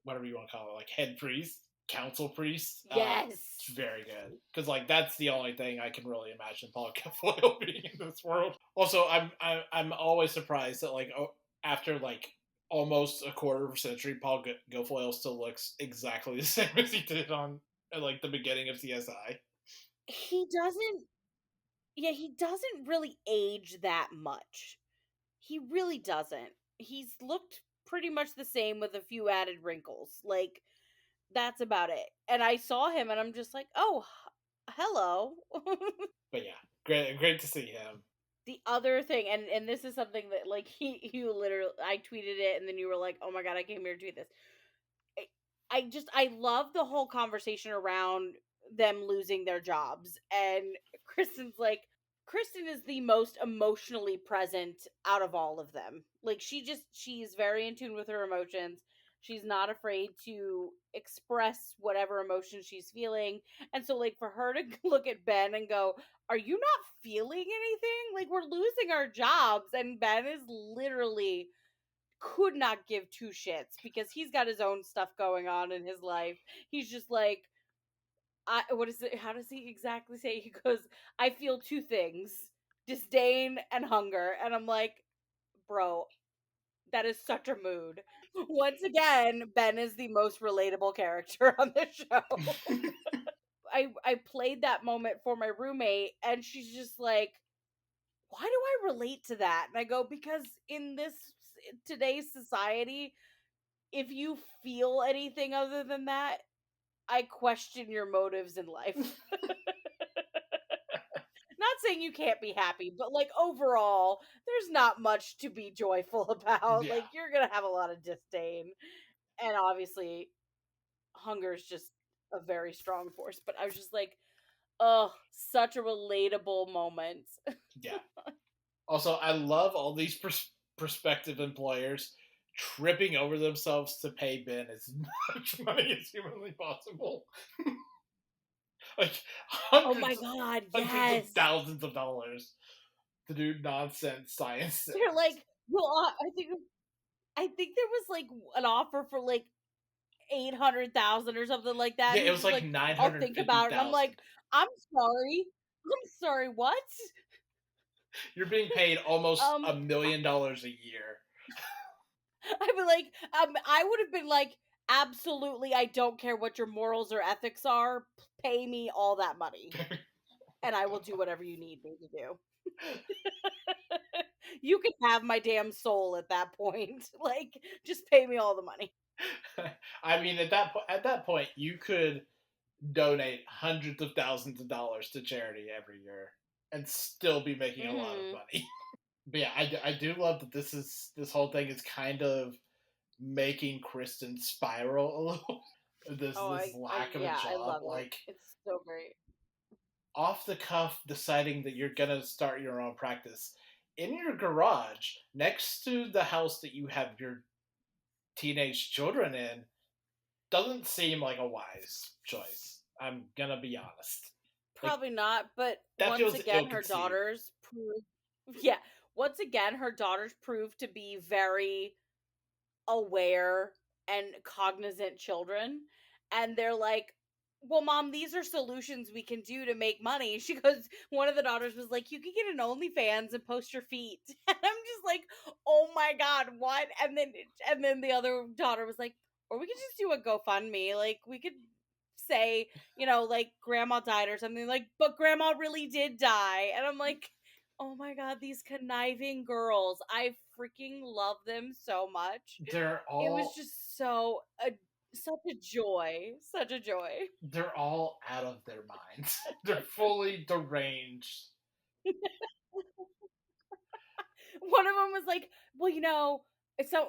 whatever you want to call it, like head priest, council priest. Yes. It's very good because like that's the only thing I can really imagine Paul Guilfoyle being in this world. Also, I'm always surprised that like after like almost a quarter of a century, Paul Guilfoyle still looks exactly the same as he did on like the beginning of CSI. He doesn't really age that much. He really doesn't. He's looked pretty much the same with a few added wrinkles. Like, that's about it. And I saw him and I'm just like, oh, hello. But yeah, great to see him. The other thing, and this is something that, like, you literally, I tweeted it and then you were like, oh my god, I came here to tweet this. I love the whole conversation around them losing their jobs. And Kristen is the most emotionally present out of all of them. Like, she's very in tune with her emotions. She's not afraid to express whatever emotion she's feeling. And so, like, for her to look at Ben and go, are you not feeling anything? Like, we're losing our jobs. And Ben is literally could not give two shits because he's got his own stuff going on in his life. He's just like, what is it? How does he exactly say? He goes, I feel two things, disdain and hunger. And I'm like, bro, that is such a mood. Once again, Ben is the most relatable character on the show. I played that moment for my roommate and she's just like, why do I relate to that? And I go, because in today's society, if you feel anything other than that, I question your motives in life. Not saying you can't be happy, but like overall, there's not much to be joyful about. Yeah. Like, you're gonna have a lot of disdain. And obviously, hunger is just a very strong force. But I was just like, oh, such a relatable moment. Yeah. Also, I love all these prospective employers tripping over themselves to pay Ben as much money as humanly possible. Like Oh my god, yes. of thousands of dollars to do nonsense science. They're like, well, I think there was like an offer for like 800,000 or something like that. Yeah, it was like 950,000. I'll think about it. I'm like, I'm sorry, what? You're being paid almost $1 million a year. I'd be like, I would have been like, absolutely, I don't care what your morals or ethics are. Pay me all that money, and I will do whatever you need me to do. You can have my damn soul at that point. Like, just pay me all the money. I mean, at that point, you could donate hundreds of thousands of dollars to charity every year and still be making a lot of money. But yeah, I do love that this whole thing is kind of making Kristen spiral a little. This lack of a job. I love like it. It's so great. Off the cuff deciding that you're gonna start your own practice in your garage next to the house that you have your teenage children in doesn't seem like a wise choice. I'm gonna be honest. Probably not, but that once again, her daughters proved to be very aware and cognizant children. And they're like, well, Mom, these are solutions we can do to make money. She goes, one of the daughters was like, you could get an OnlyFans and post your feet. And I'm just like, oh my god, what? And then the other daughter was like, or we could just do a GoFundMe. Like, we could say, like, grandma died or something. Like, but grandma really did die. And I'm like, oh my god, these conniving girls. I freaking love them so much. It was just such a joy. Such a joy. They're all out of their minds. They're fully deranged. One of them was like, well, so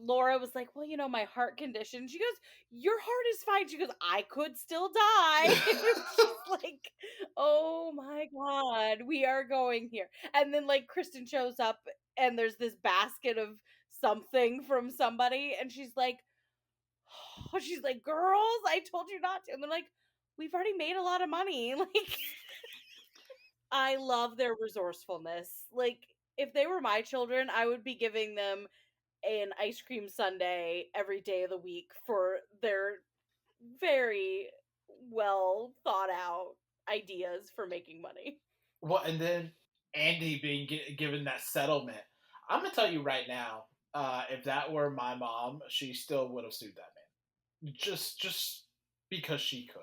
Laura was like, well, my heart condition. She goes, your heart is fine. She goes, I could still die. It was just like, oh my God, we are going here. And then like Kristen shows up and there's this basket of something from somebody. And she's like, girls, I told you not to. And they're like, we've already made a lot of money. Like, I love their resourcefulness. Like, if they were my children, I would be giving them an ice cream sundae every day of the week for their very well thought out ideas for making money. Well, and then Andy being given that settlement. I'm gonna tell you right now, if that were my mom, she still would have sued that man, just because she could.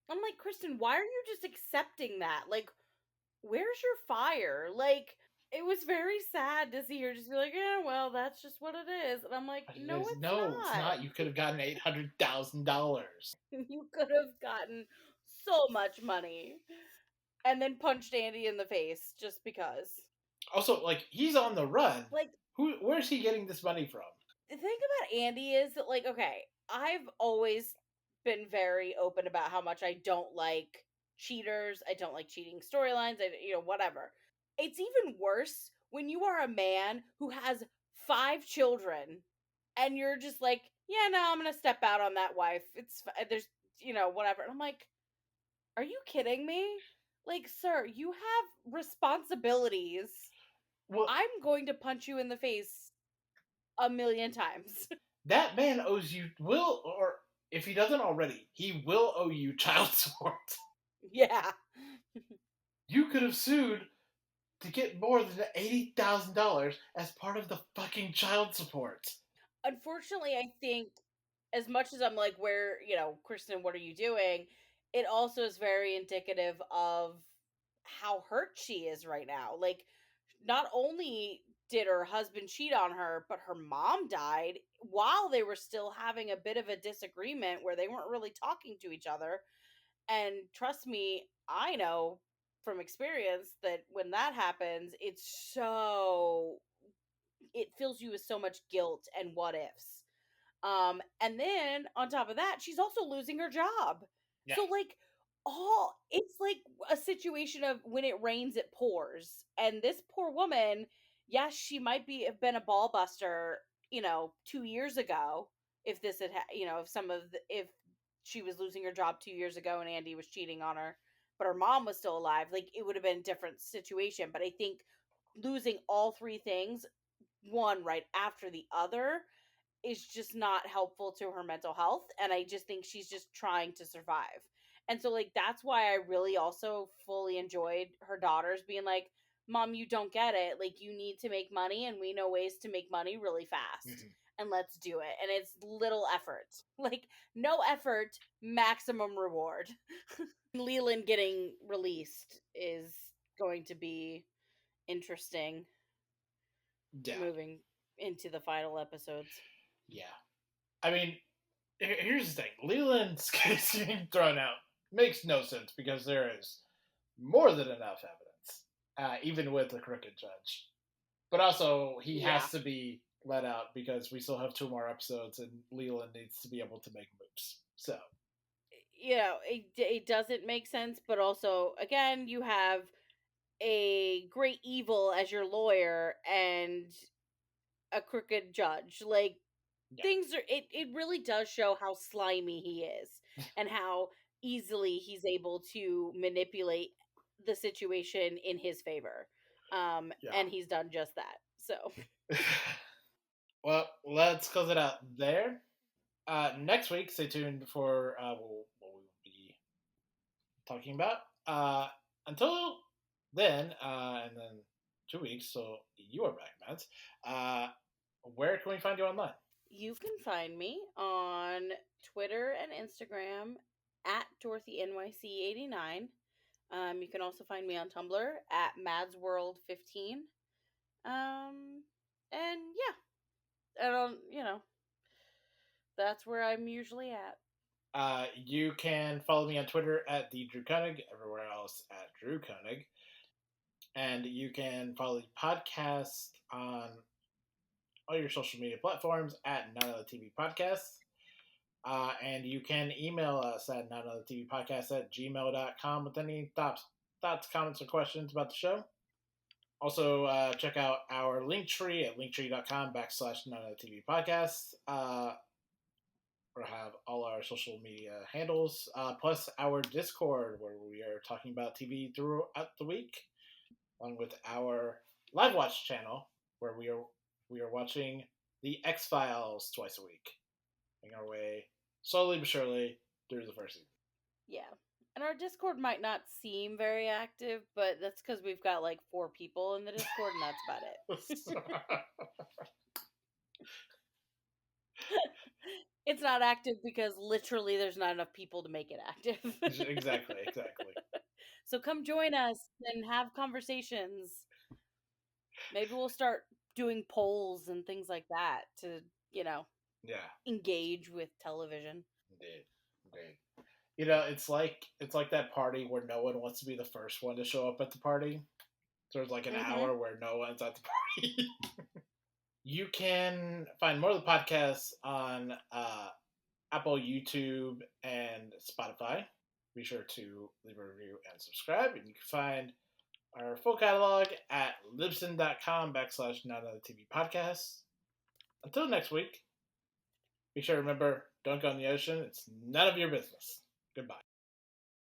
I'm like, Kristen, why are you just accepting that? Like, where's your fire? Like, it was very sad to see her just be like, yeah, well, that's just what it is. And I'm like, no, it's not. You could have gotten $800,000. You could have gotten so much money. And then punched Andy in the face just because. Also, like, he's on the run. Like, where's he getting this money from? The thing about Andy is that, like, okay, I've always been very open about how much I don't like cheaters. I don't like cheating storylines. Whatever. It's even worse when you are a man who has 5 children and you're just like, yeah, no, I'm gonna step out on that wife. There's, whatever. And I'm like, are you kidding me? Like, sir, you have responsibilities. Well, I'm going to punch you in the face a million times. That man owes you, or if he doesn't already, he will owe you child support. Yeah. You could have sued to get more than $80,000 as part of the fucking child support. Unfortunately, I think as much as I'm like, where, Kristen, what are you doing? It also is very indicative of how hurt she is right now. Like, not only did her husband cheat on her, but her mom died while they were still having a bit of a disagreement where they weren't really talking to each other. And trust me, I know from experience that when that happens, it fills you with so much guilt and what ifs. And then on top of that, she's also losing her job. Yeah. So like it's like a situation of when it rains, it pours. And this poor woman, yes, she might have been a ball buster, 2 years ago. If this had, if she was losing her job 2 years ago and Andy was cheating on her, but her mom was still alive, like it would have been a different situation. But I think losing all 3 things, one right after the other, is just not helpful to her mental health. And I just think she's just trying to survive. And so, like, that's why I really also fully enjoyed her daughters being like, Mom, you don't get it. Like, you need to make money, and we know ways to make money really fast. Mm-hmm. And let's do it. And it's little effort. Like, no effort, maximum reward. Leland getting released is going to be interesting. Yeah. Moving into the final episodes. Yeah. I mean, here's the thing. Leland's case being thrown out makes no sense because there is more than enough evidence, even with a crooked judge. But also, he has to be let out because we still have 2 more episodes and Leland needs to be able to make moves. So, it doesn't make sense, but also, again, you have a great evil as your lawyer and a crooked judge. Like, things are, it really does show how slimy he is and how easily he's able to manipulate the situation in his favor. And he's done just that. So, well, let's close it out there. Next week, stay tuned for what we'll be talking about. Until then, and then 2 weeks, so you are back, Mads. Where can we find you online? You can find me on Twitter and Instagram at DorothyNYC89. You can also find me on Tumblr at MadsWorld15. And yeah, I don't, that's where I'm usually at. You can follow me on Twitter at the Drew Koenig, everywhere else at Drew Koenig. And you can follow the podcast on all your social media platforms at Not Another TV Podcast. And you can email us at notanothertvpodcast@gmail.com with any thoughts, comments, or questions about the show. Also, check out our link tree at linktree.com/notanothertvpodcast. We'll have all our social media handles, plus our Discord, where we are talking about TV throughout the week, along with our live watch channel, where we are watching the X-Files twice a week, making our way slowly but surely through the first season. Yeah. And our Discord might not seem very active, but that's because we've got like 4 people in the Discord, and that's about it. It's not active because literally there's not enough people to make it active. Exactly. So come join us and have conversations. Maybe we'll start doing polls and things like that to, engage with television. Indeed. It's like that party where no one wants to be the first one to show up at the party. So there's like an hour where no one's at the party. You can find more of the podcasts on Apple, YouTube, and Spotify. Be sure to leave a review and subscribe. And you can find our full catalog at libsyn.com/notanothertvpodcast. Until next week, be sure to remember, don't go in the ocean. It's none of your business. Goodbye.